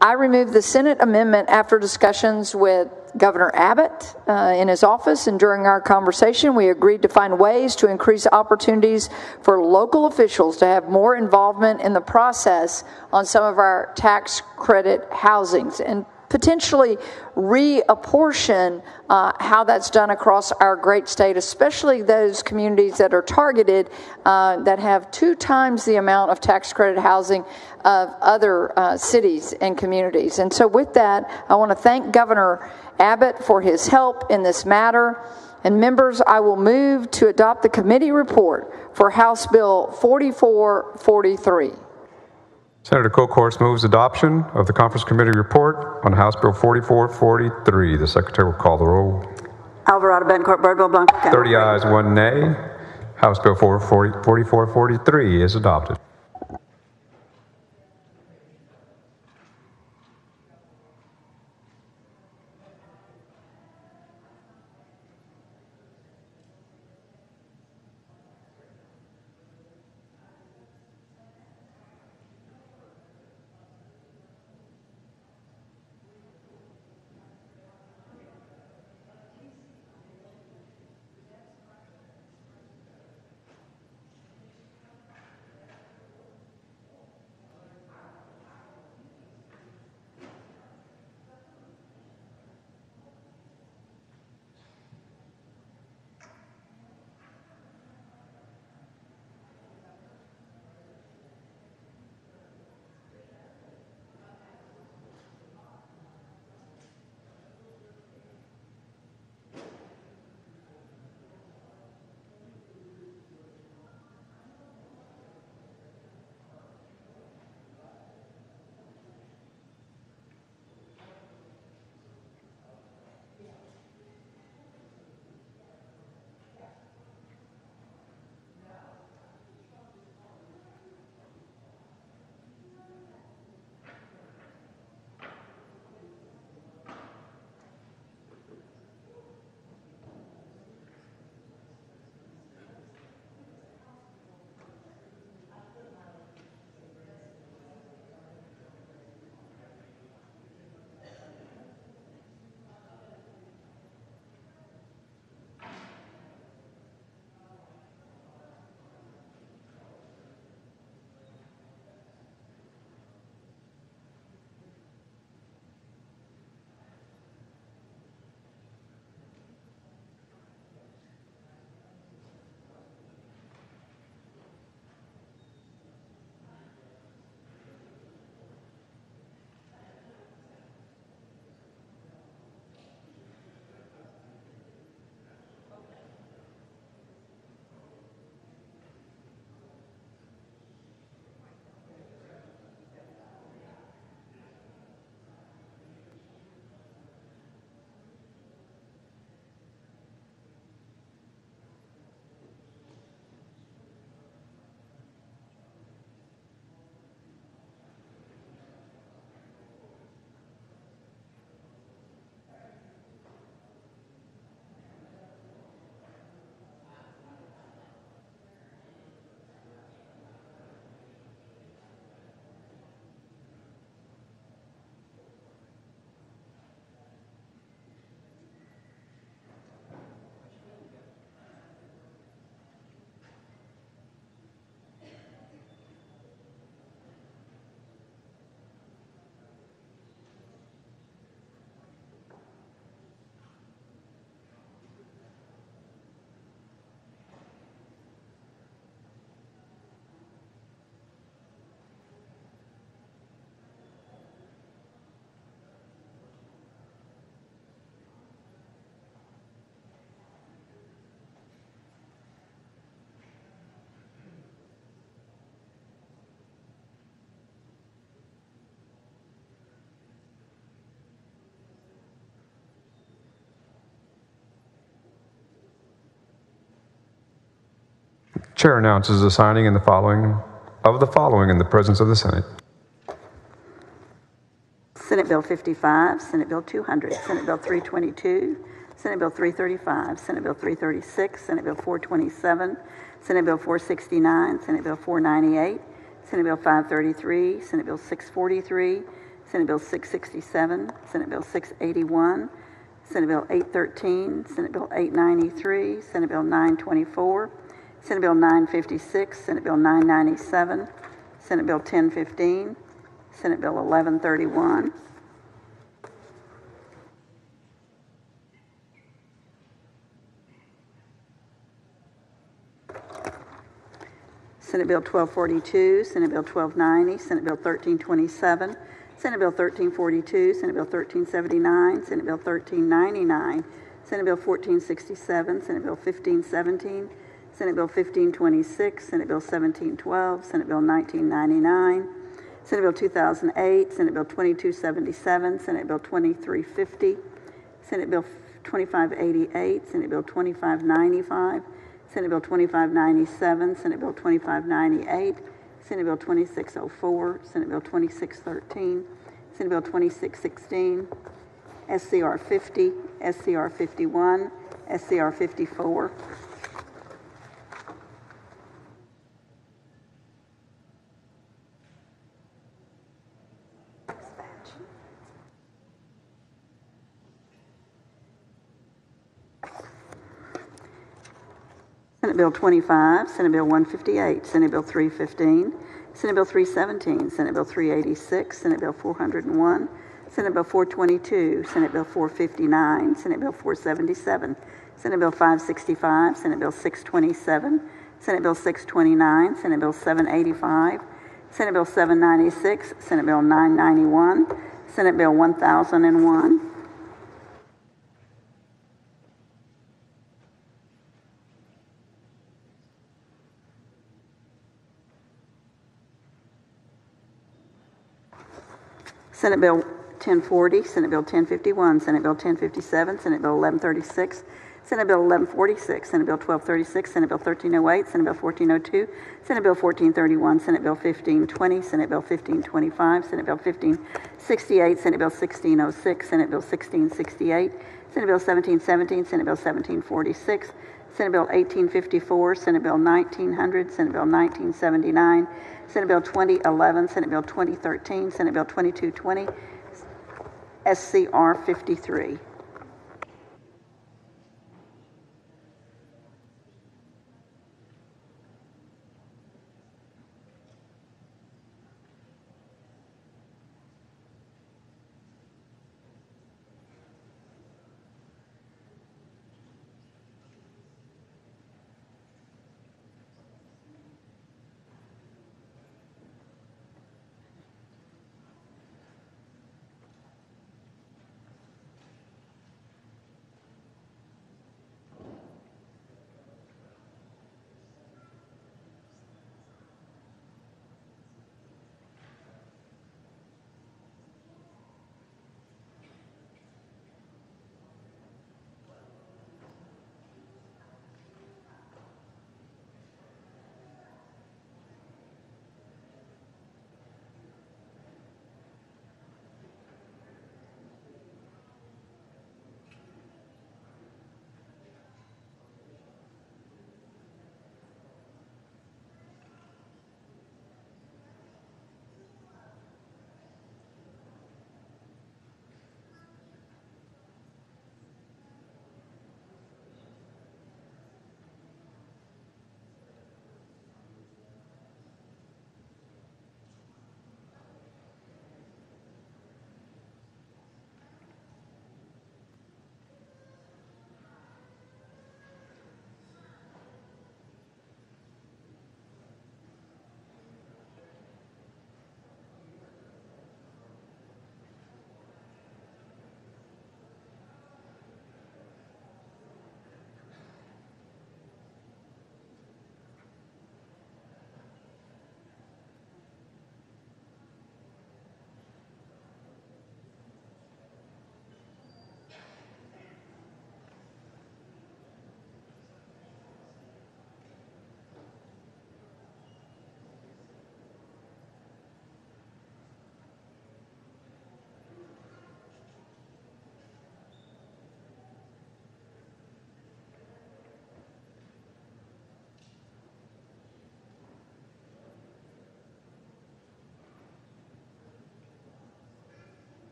I removed the Senate amendment after discussions with Governor Abbott in his office, and during our conversation, we agreed to find ways to increase opportunities for local officials to have more involvement in the process on some of our tax credit housings, and potentially reapportion how that's done across our great state, especially those communities that are targeted that have 2 times the amount of tax credit housing of other cities and communities. And so with that, I want to thank Governor Abbott for his help in this matter. And members, I will move to adopt the committee report for House Bill 4443. Senator Kokhorst moves adoption of the Conference Committee report on House Bill 4443. The Secretary will call the roll. Alvarado, Bencourt, Birdwell, Blanco, 30 ayes, 1 nay. House Bill 4443 is adopted. Chair announces the signing of the following in the presence of the Senate. Senate Bill 55, Senate Bill 200, Senate Bill 322, Senate Bill 335, Senate Bill 336, Senate Bill 427, Senate Bill 469, Senate Bill 498, Senate Bill 533, Senate Bill 643, Senate Bill 667, Senate Bill 681, Senate Bill 813, Senate Bill 893, Senate Bill 924, Senate Bill 956, Senate Bill 997, Senate Bill 1015, Senate Bill 1131, Senate Bill 1242, Senate Bill 1290, Senate Bill 1327, Senate Bill 1342, Senate Bill 1379, Senate Bill 1399, Senate Bill 1467, Senate Bill 1517, Senate Bill 1526, Senate Bill 1712, Senate Bill 1999, Senate Bill 2008, Senate Bill 2277, Senate Bill 2350, Senate Bill 2588, Senate Bill 2595, Senate Bill 2597, Senate Bill 2598, Senate Bill 2604, Senate Bill 2613, Senate Bill 2616, SCR 50, SCR 51, SCR 54. Senate Bill 25, Senate Bill 158, Senate Bill 315, Senate Bill 317, Senate Bill 386, Senate Bill 401, Senate Bill 422, Senate Bill 459, Senate Bill 477, Senate Bill 565, Senate Bill 627, Senate Bill 629, Senate Bill 785, Senate Bill 796, Senate Bill 991, Senate Bill 1001, Senate Bill 1040, Senate Bill 1051, Senate Bill 1057, Senate Bill 1136, Senate Bill 1146, Senate Bill 1236, Senate Bill 1308, Senate Bill 1402, Senate Bill 1431, Senate Bill 1520, Senate Bill 1525, Senate Bill 1568, Senate Bill 1606, Senate Bill 1668, Senate Bill 1717, Senate Bill 1746, Senate Bill 1854, Senate Bill 1900, Senate Bill 1979, Senate Bill 2011, Senate Bill 2013, Senate Bill 2220, SCR 53.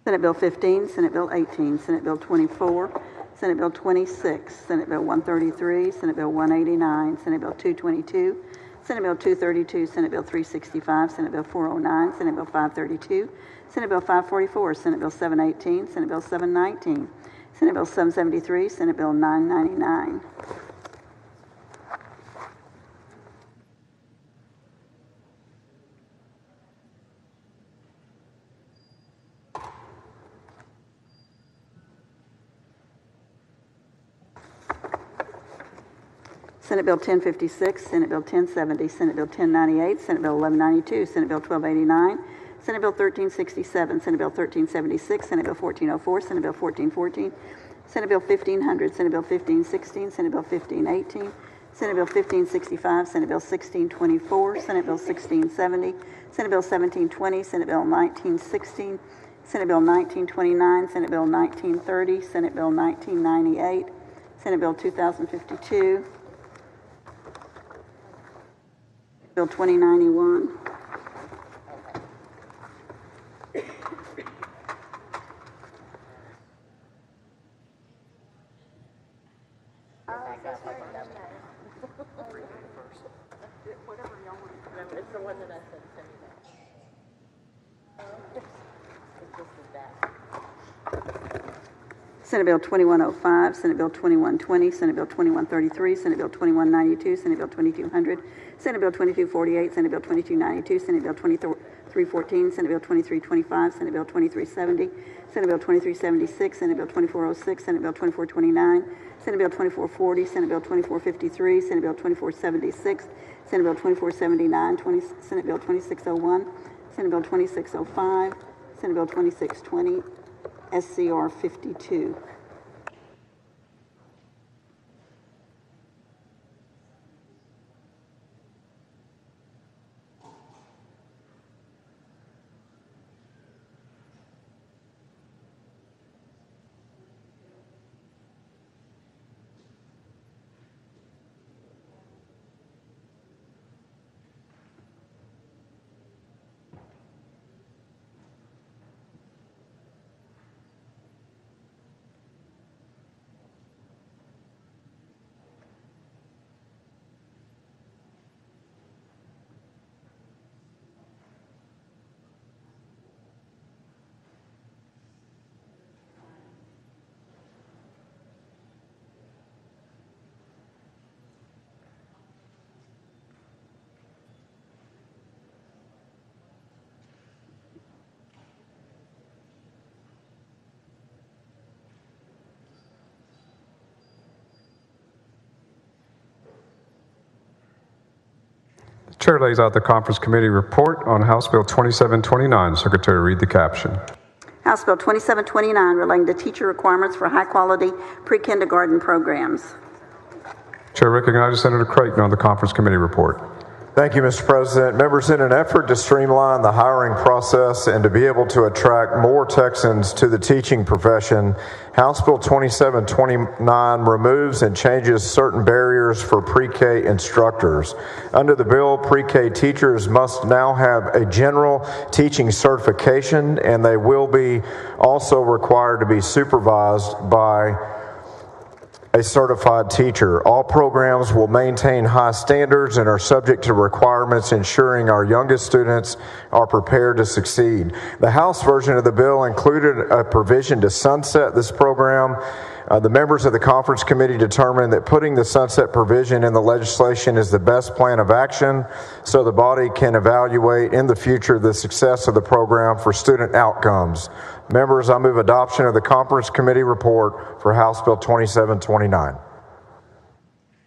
Senate Bill 15, Senate Bill 18, Senate Bill 24, Senate Bill 26, Senate Bill 133, Senate Bill 189, Senate Bill 222, Senate Bill 232, Senate Bill 365, Senate Bill 409, Senate Bill 532, Senate Bill 544, Senate Bill 718, Senate Bill 719, Senate Bill 773, Senate Bill 999. Senate Bill 1056, Senate Bill 1070, Senate Bill 1098, Senate Bill 1192, Senate Bill 1289, Senate Bill 1367, Senate Bill 1376, Senate Bill 1404, Senate Bill 1414, Senate Bill 1500, Senate Bill 1516, Senate Bill 1518, Senate Bill 1565, Senate Bill 1624, Senate Bill 1670, Senate Bill 1720, Senate Bill 1916, Senate Bill 1929, Senate Bill 1930, Senate Bill 1998, Senate Bill 2052, Bill 2091. It's the one that I said send me that. Senate Bill 2105, Senate Bill 2120, Senate Bill 2133, Senate Bill 2192, Senate Bill 2200, Senate Bill 2248, Senate Bill 2292, Senate Bill 2314, Senate Bill 2325, Senate Bill 2370, Senate Bill 2376, Senate Bill 2406, Senate Bill 2429, Senate Bill 2440, Senate Bill 2453, Senate Bill 2476, Senate Bill 2479, Senate Bill 2601, Senate Bill 2605, Senate Bill 2620, SCR 52. Chair lays out the Conference Committee report on House Bill 2729. Secretary, read the caption. House Bill 2729 relating to teacher requirements for high-quality pre-kindergarten programs. Chair recognizes Senator Creighton on the Conference Committee report. Thank you, Mr. President. Members, in an effort to streamline the hiring process and to be able to attract more Texans to the teaching profession, House Bill 2729 removes and changes certain barriers for pre-K instructors. Under the bill, pre-K teachers must now have a general teaching certification, and they will be also required to be supervised by a certified teacher. All programs will maintain high standards and are subject to requirements ensuring our youngest students are prepared to succeed. The House version of the bill included a provision to sunset this program. The members of the Conference Committee determined that putting the sunset provision in the legislation is the best plan of action so the body can evaluate in the future the success of the program for student outcomes. Members, I move adoption of the Conference Committee report for House Bill 2729.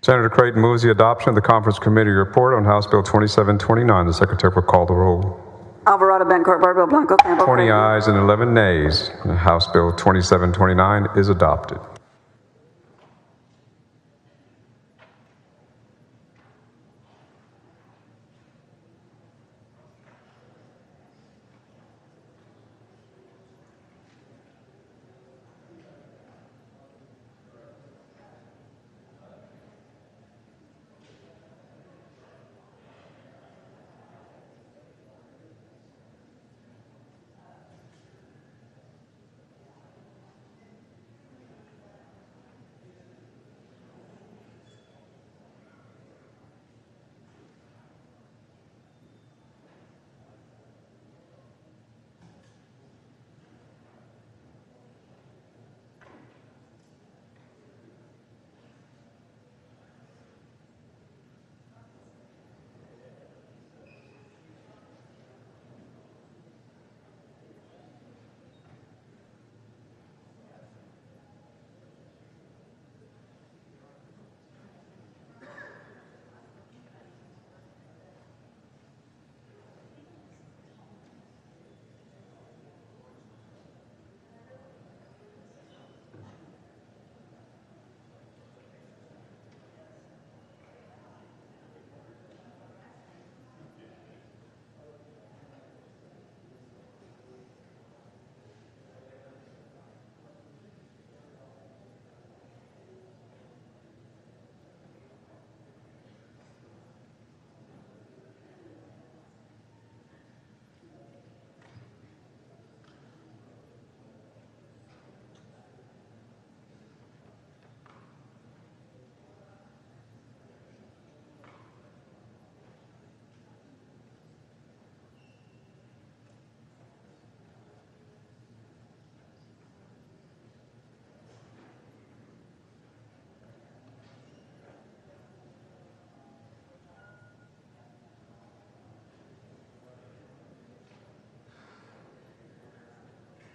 Senator Creighton moves the adoption of the Conference Committee report on House Bill 2729. The Secretary will call the roll. Alvarado, Bencourt, Barbell, Blanco, Campbell, 20 Creighton. ayes and 11 nays. House Bill 2729 is adopted.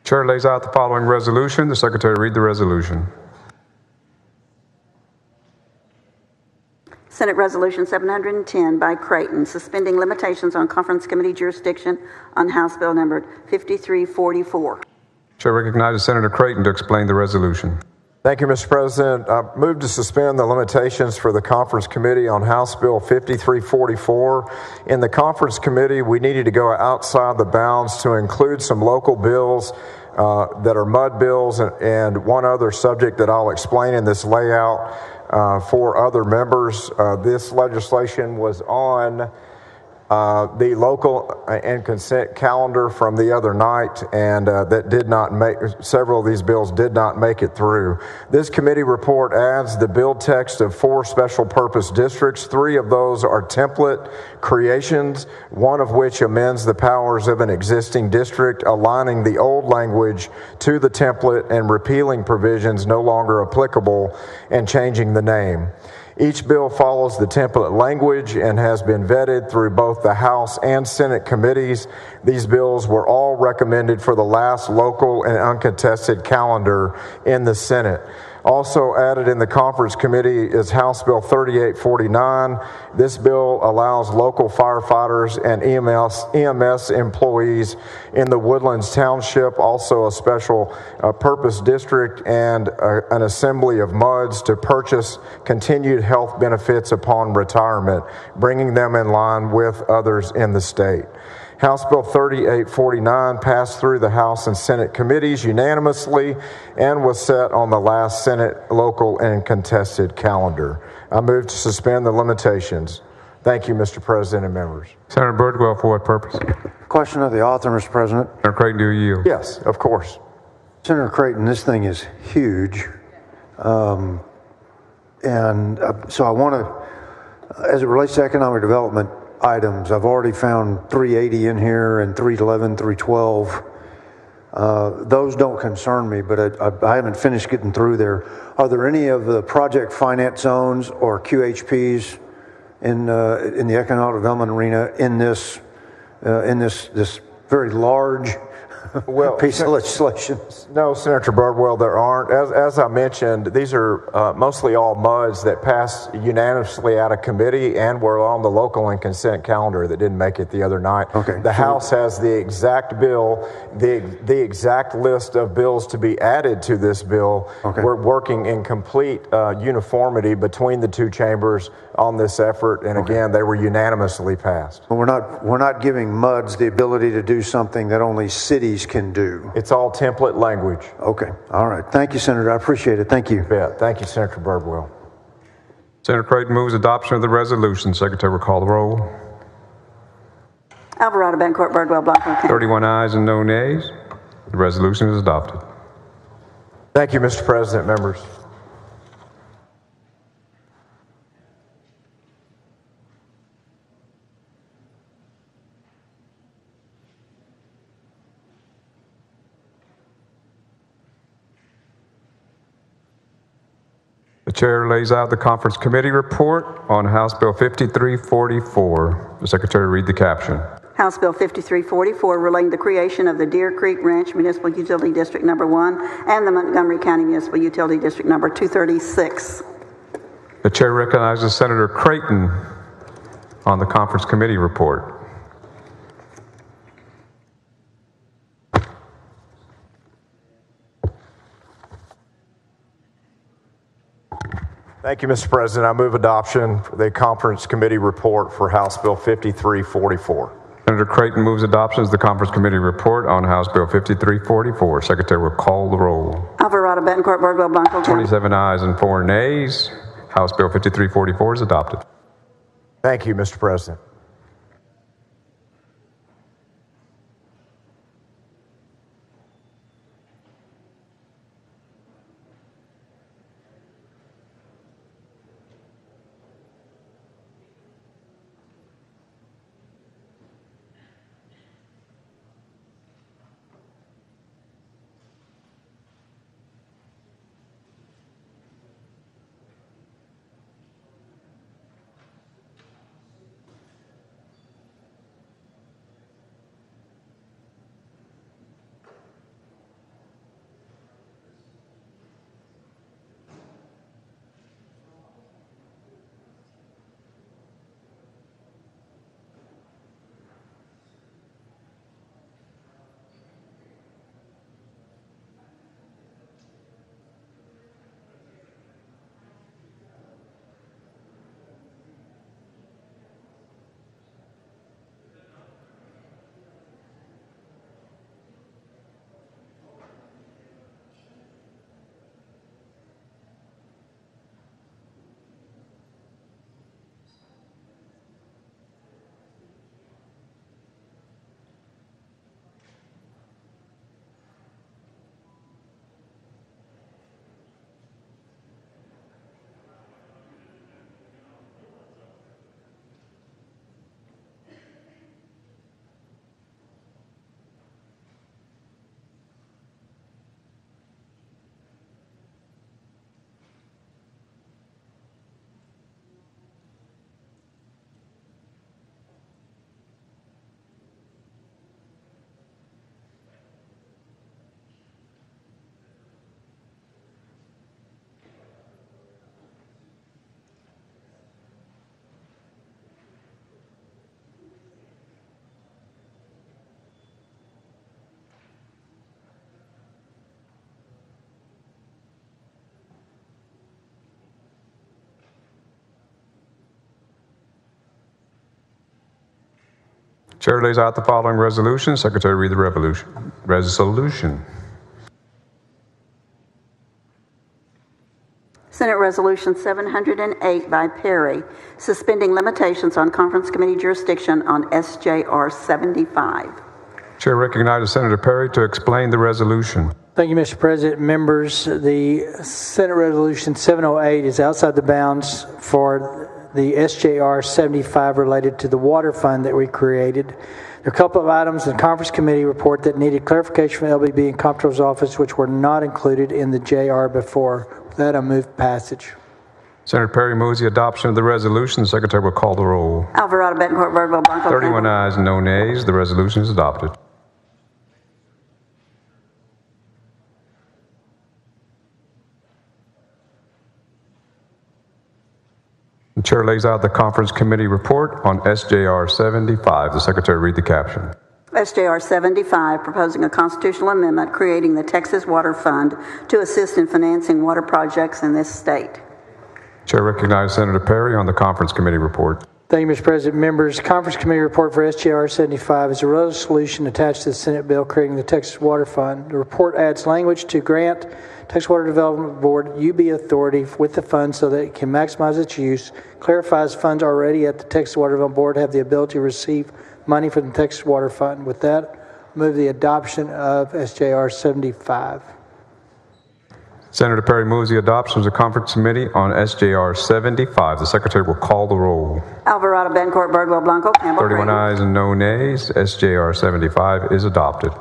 Chair lays out the following resolution. The secretary read the resolution. Senate Resolution 710 by Creighton, suspending limitations on conference committee jurisdiction on House Bill numbered 5344. Chair recognizes Senator Creighton to explain the resolution. Thank you, Mr. President. I move to suspend the limitations for the Conference Committee on House Bill 5344. In the Conference Committee, we needed to go outside the bounds to include some local bills that are MUD bills and one other subject that I'll explain in this layout for other members. This legislation was on the local and consent calendar from the other night, and that did not make, several of these bills did not make it through. This committee report adds the bill text of 4 special purpose districts. 3 of those are template creations, one of which amends the powers of an existing district, aligning the old language to the template and repealing provisions no longer applicable and changing the name. Each bill follows the template language and has been vetted through both the House and Senate committees. These bills were all recommended for the last local and uncontested calendar in the Senate. Also added in the Conference Committee is House Bill 3849. This bill allows local firefighters and EMS employees in the Woodlands Township, also a special purpose district, and an assembly of MUDs to purchase continued health benefits upon retirement, bringing them in line with others in the state. House Bill 3849 passed through the House and Senate committees unanimously and was set on the last Senate local and contested calendar. I move to suspend the limitations. Thank you, Mr. President and members. Senator Birdwell, for what purpose? Question of the author, Mr. President. Senator Creighton, do you yield? Yes, of course. Senator Creighton, this thing is huge. So I want to, as it relates to economic development items, I've already found 380 in here and 311, 312. Those don't concern me, but I haven't finished getting through there. Are there any of the project finance zones or QHPs in the economic development arena in this very large piece of legislation? No, Senator Birdwell, there aren't. As I mentioned, these are mostly all MUDs that passed unanimously out of committee and were on the local and consent calendar that didn't make it the other night. Okay. The House has the exact bill, the exact list of bills to be added to this bill. Okay. We're working in complete uniformity between the 2 chambers on this effort, and again, they were unanimously passed. Well, we're not giving MUDs the ability to do something that only cities can do. It's all template language. Okay. All right. Thank you, Senator. I appreciate it. Thank you. Thank you, Senator Birdwell. Senator Creighton moves adoption of the resolution. Secretary will call the roll. Alvarado, Bancourt, Birdwell, Blanco, Kennedy. 31 ayes and no nays. The resolution is adopted. Thank you, Mr. President, members. The chair lays out the conference committee report on House Bill 5344. The secretary read the caption. House Bill 5344, relating the creation of the Deer Creek Ranch Municipal Utility District Number 1 and the Montgomery County Municipal Utility District Number 236. The chair recognizes Senator Creighton on the conference committee report. Thank you, Mr. President. I move adoption for the conference committee report for House Bill 5344. Senator Creighton moves adoption of the conference committee report on House Bill 5344. Secretary will call the roll. Alvarado, Betancourt, Birdwell, Blanco, 27 ayes and 4 nays. House Bill 5344 is adopted. Thank you, Mr. President. Chair lays out the following resolution. Secretary, read the resolution. Senate Resolution 708 by Perry, suspending limitations on conference committee jurisdiction on SJR 75. Chair recognizes Senator Perry to explain the resolution. Thank you, Mr. President. Members, the Senate Resolution 708 is outside the bounds for the SJR 75 related to the water fund that we created. There are a couple of items in the conference committee report that needed clarification from LBB and Comptroller's office, which were not included in the JR before. With that, I move passage. Senator Perry moves the adoption of the resolution. The Secretary will call the roll. Alvarado, Betancourt, Birdwell, Blanco. 31 ayes, no nays. The resolution is adopted. The Chair lays out the conference committee report on SJR 75. The Secretary read the caption. SJR 75, proposing a constitutional amendment creating the Texas Water Fund to assist in financing water projects in this state. Chair recognizes Senator Perry on the conference committee report. Thank you, Mr. President. Members, conference committee report for SJR 75 is a resolution attached to the Senate bill creating the Texas Water Fund. The report adds language to grant Texas Water Development Board UB authority with the fund so that it can maximize its use, clarifies funds already at the Texas Water Development Board have the ability to receive money from the Texas Water Fund. With that, move the adoption of SJR 75. Senator Perry moves the adoption of the conference committee on SJR 75. The Secretary will call the roll. Alvarado, Betancourt, Birdwell, Blanco, Campbell. 31 ayes and no nays. SJR 75 is adopted.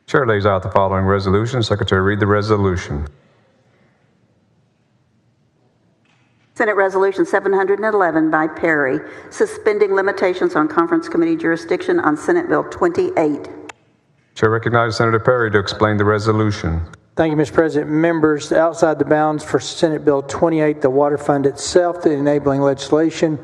Chair lays out the following resolution. Secretary, read the resolution. Senate Resolution 711 by Perry, suspending limitations on conference committee jurisdiction on Senate Bill 28. Chair recognizes Senator Perry to explain the resolution. Thank you, Mr. President. Members, outside the bounds for Senate Bill 28, the water fund itself, the enabling legislation,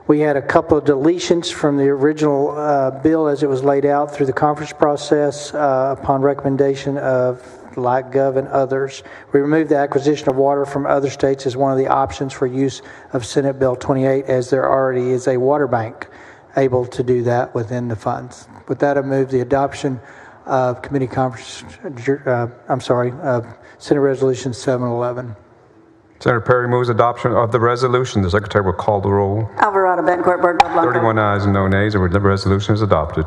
we had a couple of deletions from the original bill as it was laid out through the conference process upon recommendation of LightGov and others. We removed the acquisition of water from other states as one of the options for use of Senate Bill 28, as there already is a water bank able to do that within the funds. With that, I move the adoption of Senate Resolution 711. Senator Perry moves adoption of the resolution. The Secretary will call the roll. Alvarado, Betancourt, Birdwell, Blanco. 31 ayes and no nays. The resolution is adopted.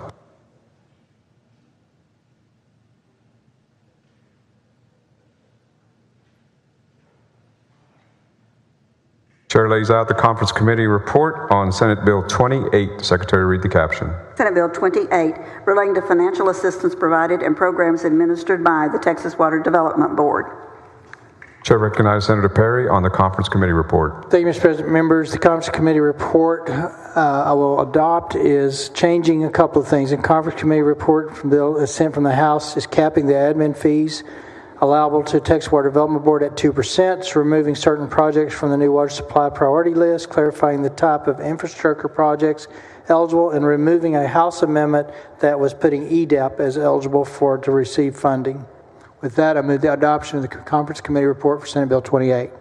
Chair lays out the conference committee report on Senate Bill 28. Secretary, read the caption. Senate Bill 28, relating to financial assistance provided and programs administered by the Texas Water Development Board. Chair recognizes Senator Perry on the conference committee report. Thank you, Mr. President. Members, the conference committee report I will adopt is changing a couple of things. In conference committee report from bill sent from the House is capping the admin fees allowable to Texas Water Development Board at 2%. It's removing certain projects from the new water supply priority list, clarifying the type of infrastructure projects eligible, and removing a House amendment that was putting EDAP as eligible to receive funding. With that, I move the adoption of the conference committee report for Senate Bill 28.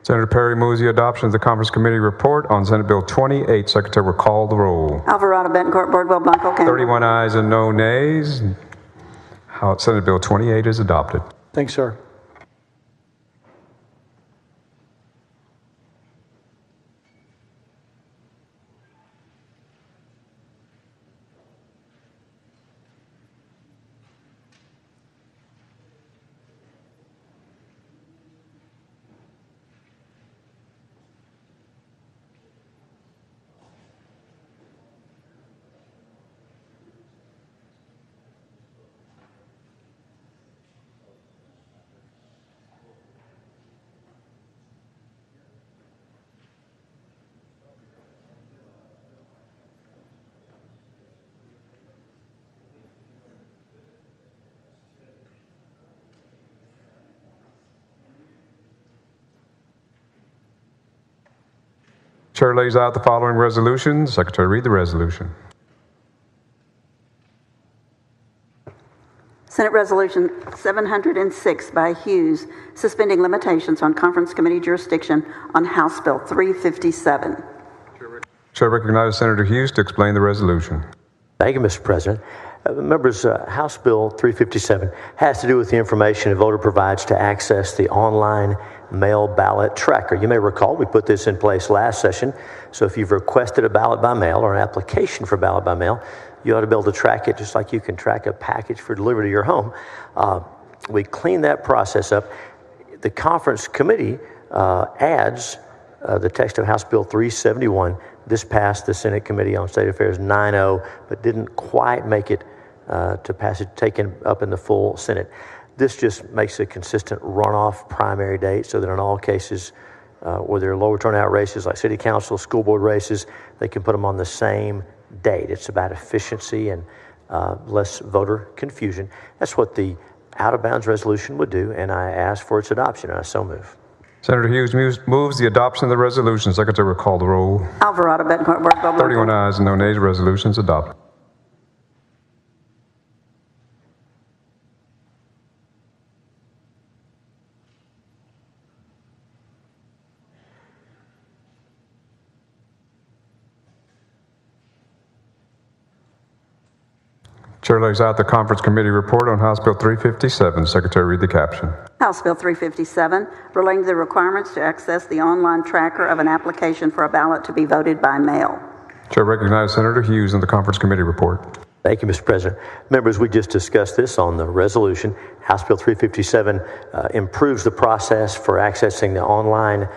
Senator Perry moves the adoption of the conference committee report on Senate Bill 28. Secretary will call the roll. Alvarado, Betancourt, Birdwell, Blanco, Campbell. 31 ayes and no nays. Senate Bill 28 is adopted. Thanks, sir. Chair lays out the following resolution. Secretary, read the resolution. Senate Resolution 706 by Hughes, suspending limitations on conference committee jurisdiction on House Bill 357. Chair recognizes Senator Hughes to explain the resolution. Thank you, Mr. President. Members, House Bill 357 has to do with the information a voter provides to access the online mail ballot tracker. You may recall we put this in place last session, so if you've requested a ballot by mail or an application for ballot by mail, you ought to be able to track it just like you can track a package for delivery to your home. We cleaned that process up. The conference committee adds the text of House Bill 371. This passed the Senate Committee on State Affairs 9-0, but didn't quite make it to pass it, taken up in the full Senate. This just makes a consistent runoff primary date so that in all cases where there are lower turnout races like city council, school board races, they can put them on the same date. It's about efficiency and less voter confusion. That's what the out-of-bounds resolution would do, and I ask for its adoption, and I so move. Senator Hughes moves the adoption of the resolution. Secretary will call the roll. Alvarado, Betancourt, Burke, Blanco. 31 ayes and no nays. Resolution is adopted. Chair lays out the conference committee report on House Bill 357. Secretary, read the caption. House Bill 357, relating to the requirements to access the online tracker of an application for a ballot to be voted by mail. Chair recognizes Senator Hughes on the conference committee report. Thank you, Mr. President. Members, we just discussed this on the resolution. House Bill 357 improves the process for accessing the online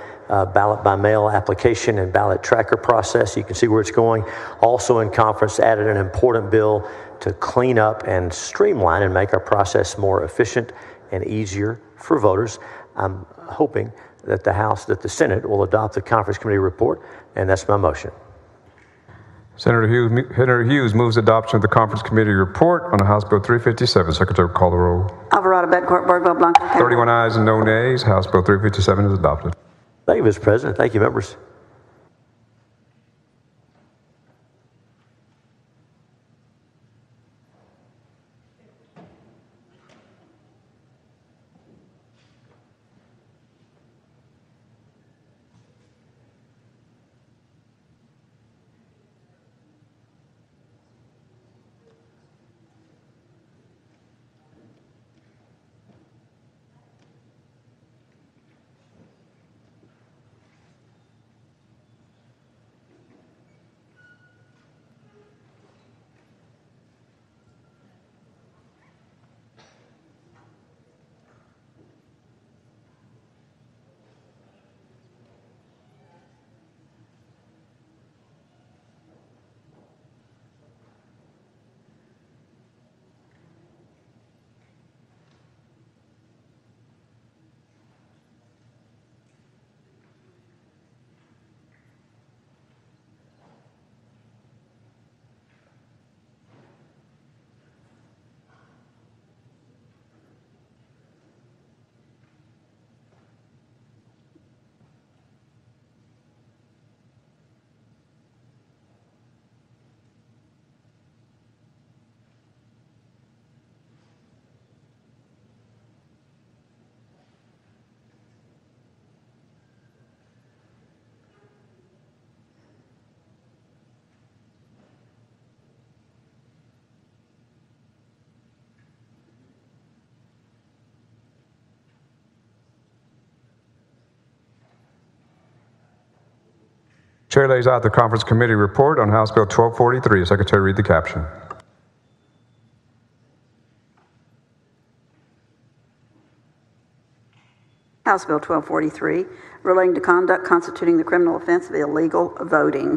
ballot by mail application and ballot tracker process. You can see where it's going. Also in conference, added an important bill to clean up and streamline and make our process more efficient and easier for voters. I'm hoping that the Senate will adopt the conference committee report, and that's my motion. Senator Hughes moves adoption of the conference committee report on House Bill 357. Secretary will call the roll. Alvarado, Betancourt, Burke, Blanco. 31 ayes and no nays. House Bill 357 is adopted. Thank you, Mr. President. Thank you, members. Chair lays out the conference committee report on House Bill 1243. Secretary, read the caption. House Bill 1243, relating to conduct constituting the criminal offense of illegal voting.